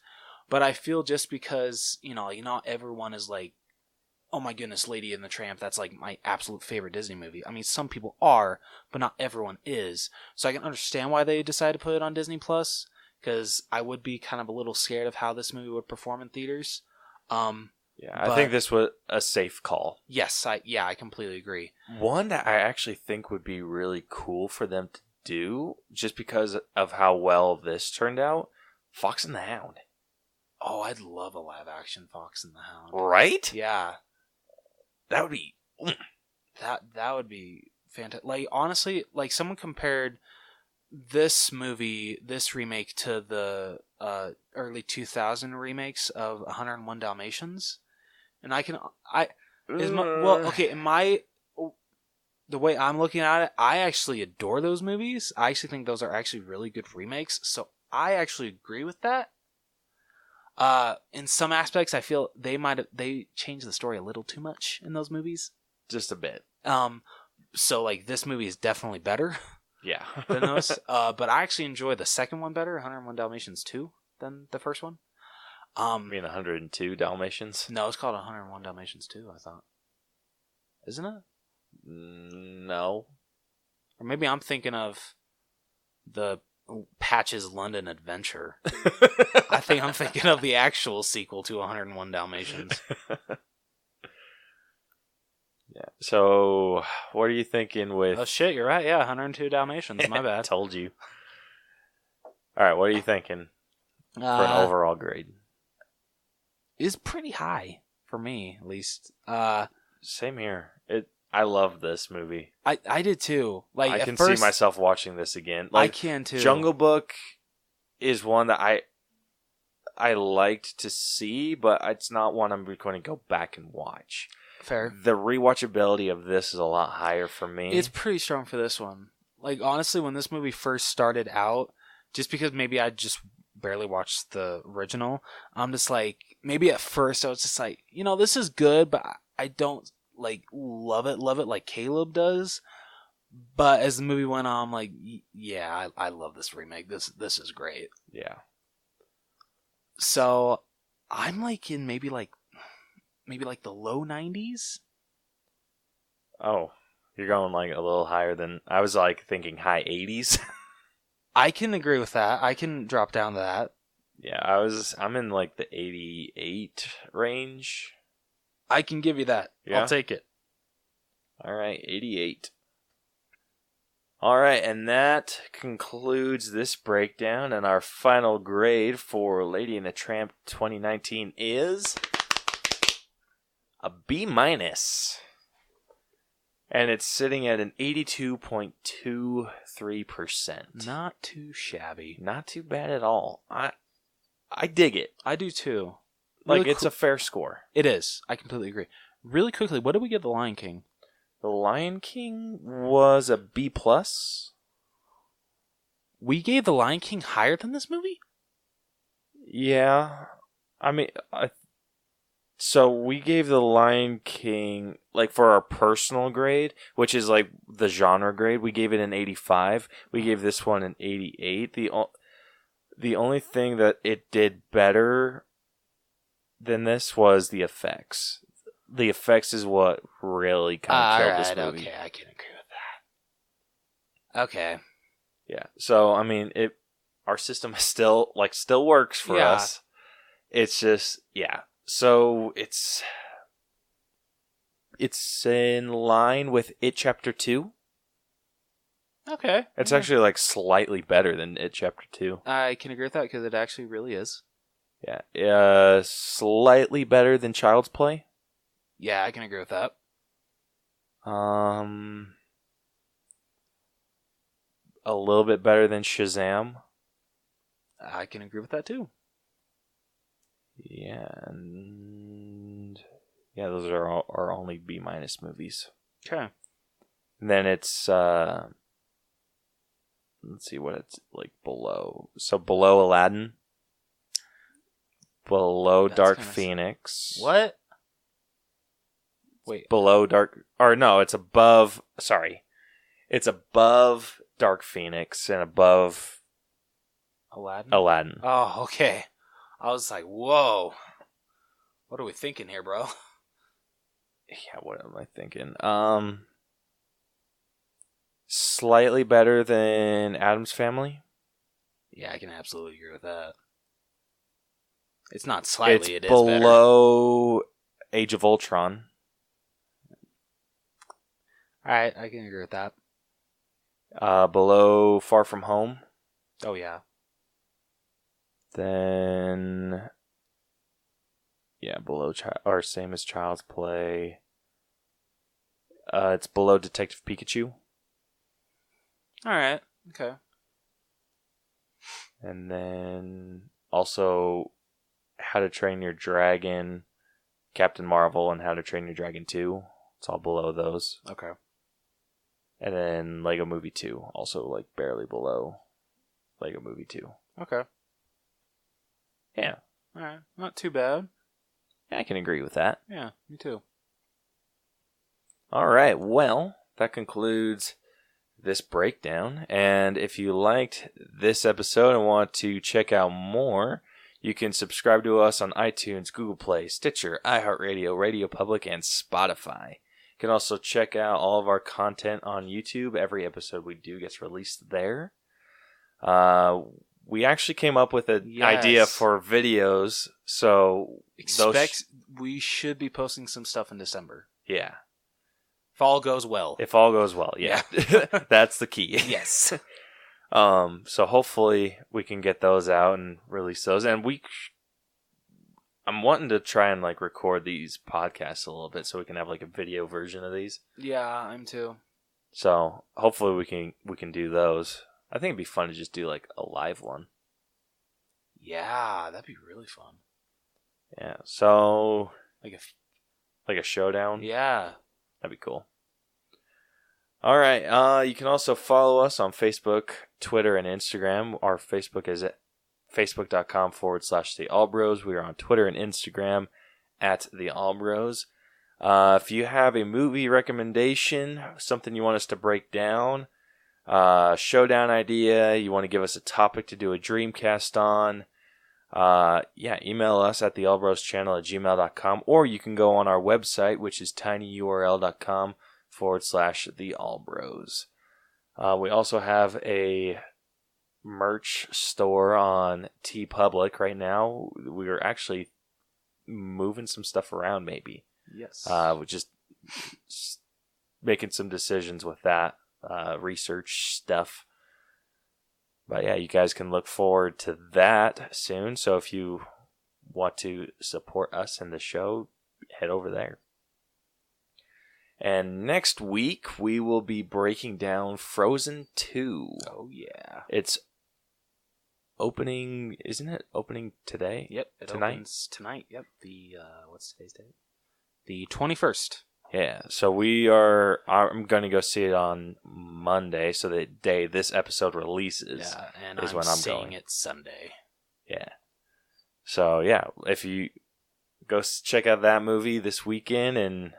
but I feel just because, not everyone is like, oh my goodness, Lady and the Tramp, that's like my absolute favorite Disney movie. I mean, some people are, but not everyone is. So I can understand why they decided to put it on Disney Plus, because I would be kind of a little scared of how this movie would perform in theaters. I think this was a safe call. Yes, I completely agree. One that I actually think would be really cool for them to do, just because of how well this turned out, Fox and the Hound. Oh, I'd love a live-action Fox and the Hound. Right? Yeah. That would be... That would be fantastic. Like, honestly, like, someone compared this remake to the early 2000 remakes of 101 Dalmatians. And the way I'm looking at it, I actually adore those movies. I actually think those are actually really good remakes. So I actually agree with that. In some aspects, I feel they changed the story a little too much in those movies. Just a bit. So like this movie is definitely better. Yeah. Than those. But I actually enjoy the second one better, 101 Dalmatians 2, than the first one. You mean 102 Dalmatians? No, it's called 101 Dalmatians 2, I thought. Isn't it? No. Or maybe I'm thinking of the Patch's London Adventure. I think I'm thinking of the actual sequel to 101 Dalmatians. Yeah. So, what are you thinking with... Oh shit, you're right. Yeah, 102 Dalmatians. My bad. Told you. All right, what are you thinking for an overall grade? Is pretty high for me, at least. Same here. I love this movie. I did too. Like, I at can first, see myself watching this again. I Like, can too. Jungle Book is one that I liked to see, but it's not one I'm going to go back and watch. Fair. The rewatchability of this is a lot higher for me. It's pretty strong for this one. Like, honestly, when this movie first started out, just because maybe I just barely watched the original, I'm just like, maybe at first I was just like, this is good, but I don't like love it like Caleb does. But as the movie went on, I'm like, yeah, I love this remake. This is great. Yeah. So I'm like in maybe like the low 90s. Oh, you're going like a little higher than I was like thinking high 80s. I can agree with that. I can drop down to that. Yeah, I'm in like the 88 range. I can give you that. Yeah? I'll take it. All right, 88. All right, and that concludes this breakdown, and our final grade for Lady and the Tramp 2019 is a B-. And it's sitting at an 82.23%. Not too shabby. Not too bad at all. I dig it. I do too. Like, Really it's a fair score. It is. I completely agree. Really quickly, what did we give The Lion King? The Lion King was a B+. We gave The Lion King higher than this movie? Yeah. I mean, so we gave The Lion King, like, for our personal grade, which is like the genre grade, we gave it an 85. We gave this one an 88. The only thing that it did better than this was the effects. The effects is what really kind of killed this movie. Okay, I can agree with that. Okay. Yeah. So I mean, our system still works for us. It's just So it's in line with It Chapter 2. Okay. It's actually like slightly better than It Chapter 2. I can agree with that because it actually really is. Yeah. Slightly better than Child's Play. Yeah, I can agree with that. A little bit better than Shazam. I can agree with that too. Yeah, and those are our only B- movies. Okay. And then it's let's see what it's like below. So below Aladdin, below Dark Phoenix. What? Wait. Below Dark, or no, it's above. Sorry, it's above Dark Phoenix and above Aladdin. Oh, okay. I was like, whoa. What are we thinking here, bro? Yeah, what am I thinking? Slightly better than Addams Family. Yeah, I can absolutely agree with that. It's not slightly, it is below Age of Ultron. Alright, I can agree with that. Below Far From Home. Oh, yeah. Then, below same as Child's Play. It's below Detective Pikachu. Alright, okay. And then also How to Train Your Dragon, Captain Marvel, and How to Train Your Dragon 2. It's all below those. Okay. And then Lego Movie 2, also like barely below Lego Movie 2. Okay. Yeah. Alright, not too bad. I can agree with that. Yeah, me too. Alright, well, that concludes this breakdown. And if you liked this episode and want to check out more, you can subscribe to us on iTunes, Google Play, Stitcher, iHeartRadio, Radio Public, and Spotify. You can also check out all of our content on YouTube. Every episode we do gets released there. We actually came up with an idea for videos, so we should be posting some stuff in December. Yeah. If all goes well. If all goes well, yeah. That's the key. Yes. So hopefully we can get those out and release those. And I'm wanting to try and like record these podcasts a little bit so we can have like a video version of these. Yeah, I'm too. So hopefully we can do those. I think it'd be fun to just do like a live one. Yeah, that'd be really fun. Yeah. So Like a showdown. Yeah. That'd be cool. All right. You can also follow us on Facebook, Twitter, and Instagram. Our Facebook is at facebook.com/The Allbros. We are on Twitter and Instagram at The Allbros. If you have a movie recommendation, something you want us to break down, showdown idea, you want to give us a topic to do a Dreamcast on, email us at theallbroschannel@gmail.com, or you can go on our website, which is tinyurl.com/The Allbros. We also have a merch store on TeePublic right now. We are actually moving some stuff around, maybe. Yes. We're just making some decisions with that research stuff. But yeah, you guys can look forward to that soon. So if you want to support us in the show, head over there. And next week, we will be breaking down Frozen 2. Oh, yeah. It's opening, isn't it? Opening today? Yep. It tonight? opens tonight. Yep. What's today's date? The 21st. Yeah. So I'm going to go see it on Monday. So the day this episode releases is when I'm seeing going. it Sunday. Yeah. So yeah, if you go check out that movie this weekend and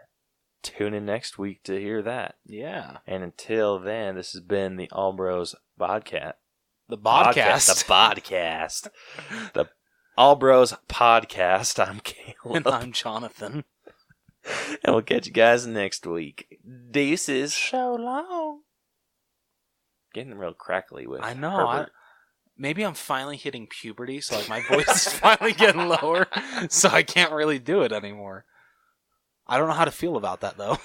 tune in next week to hear that. Yeah. And until then, this has been the Allbros Podcast. The podcast. The podcast. The Allbros Podcast. I'm Caleb. And I'm Jonathan. And we'll catch you guys next week. Deuces. So long. Getting real crackly with I know. Herbert. Maybe I'm finally hitting puberty, so like my voice is finally getting lower, so I can't really do it anymore. I don't know how to feel about that, though.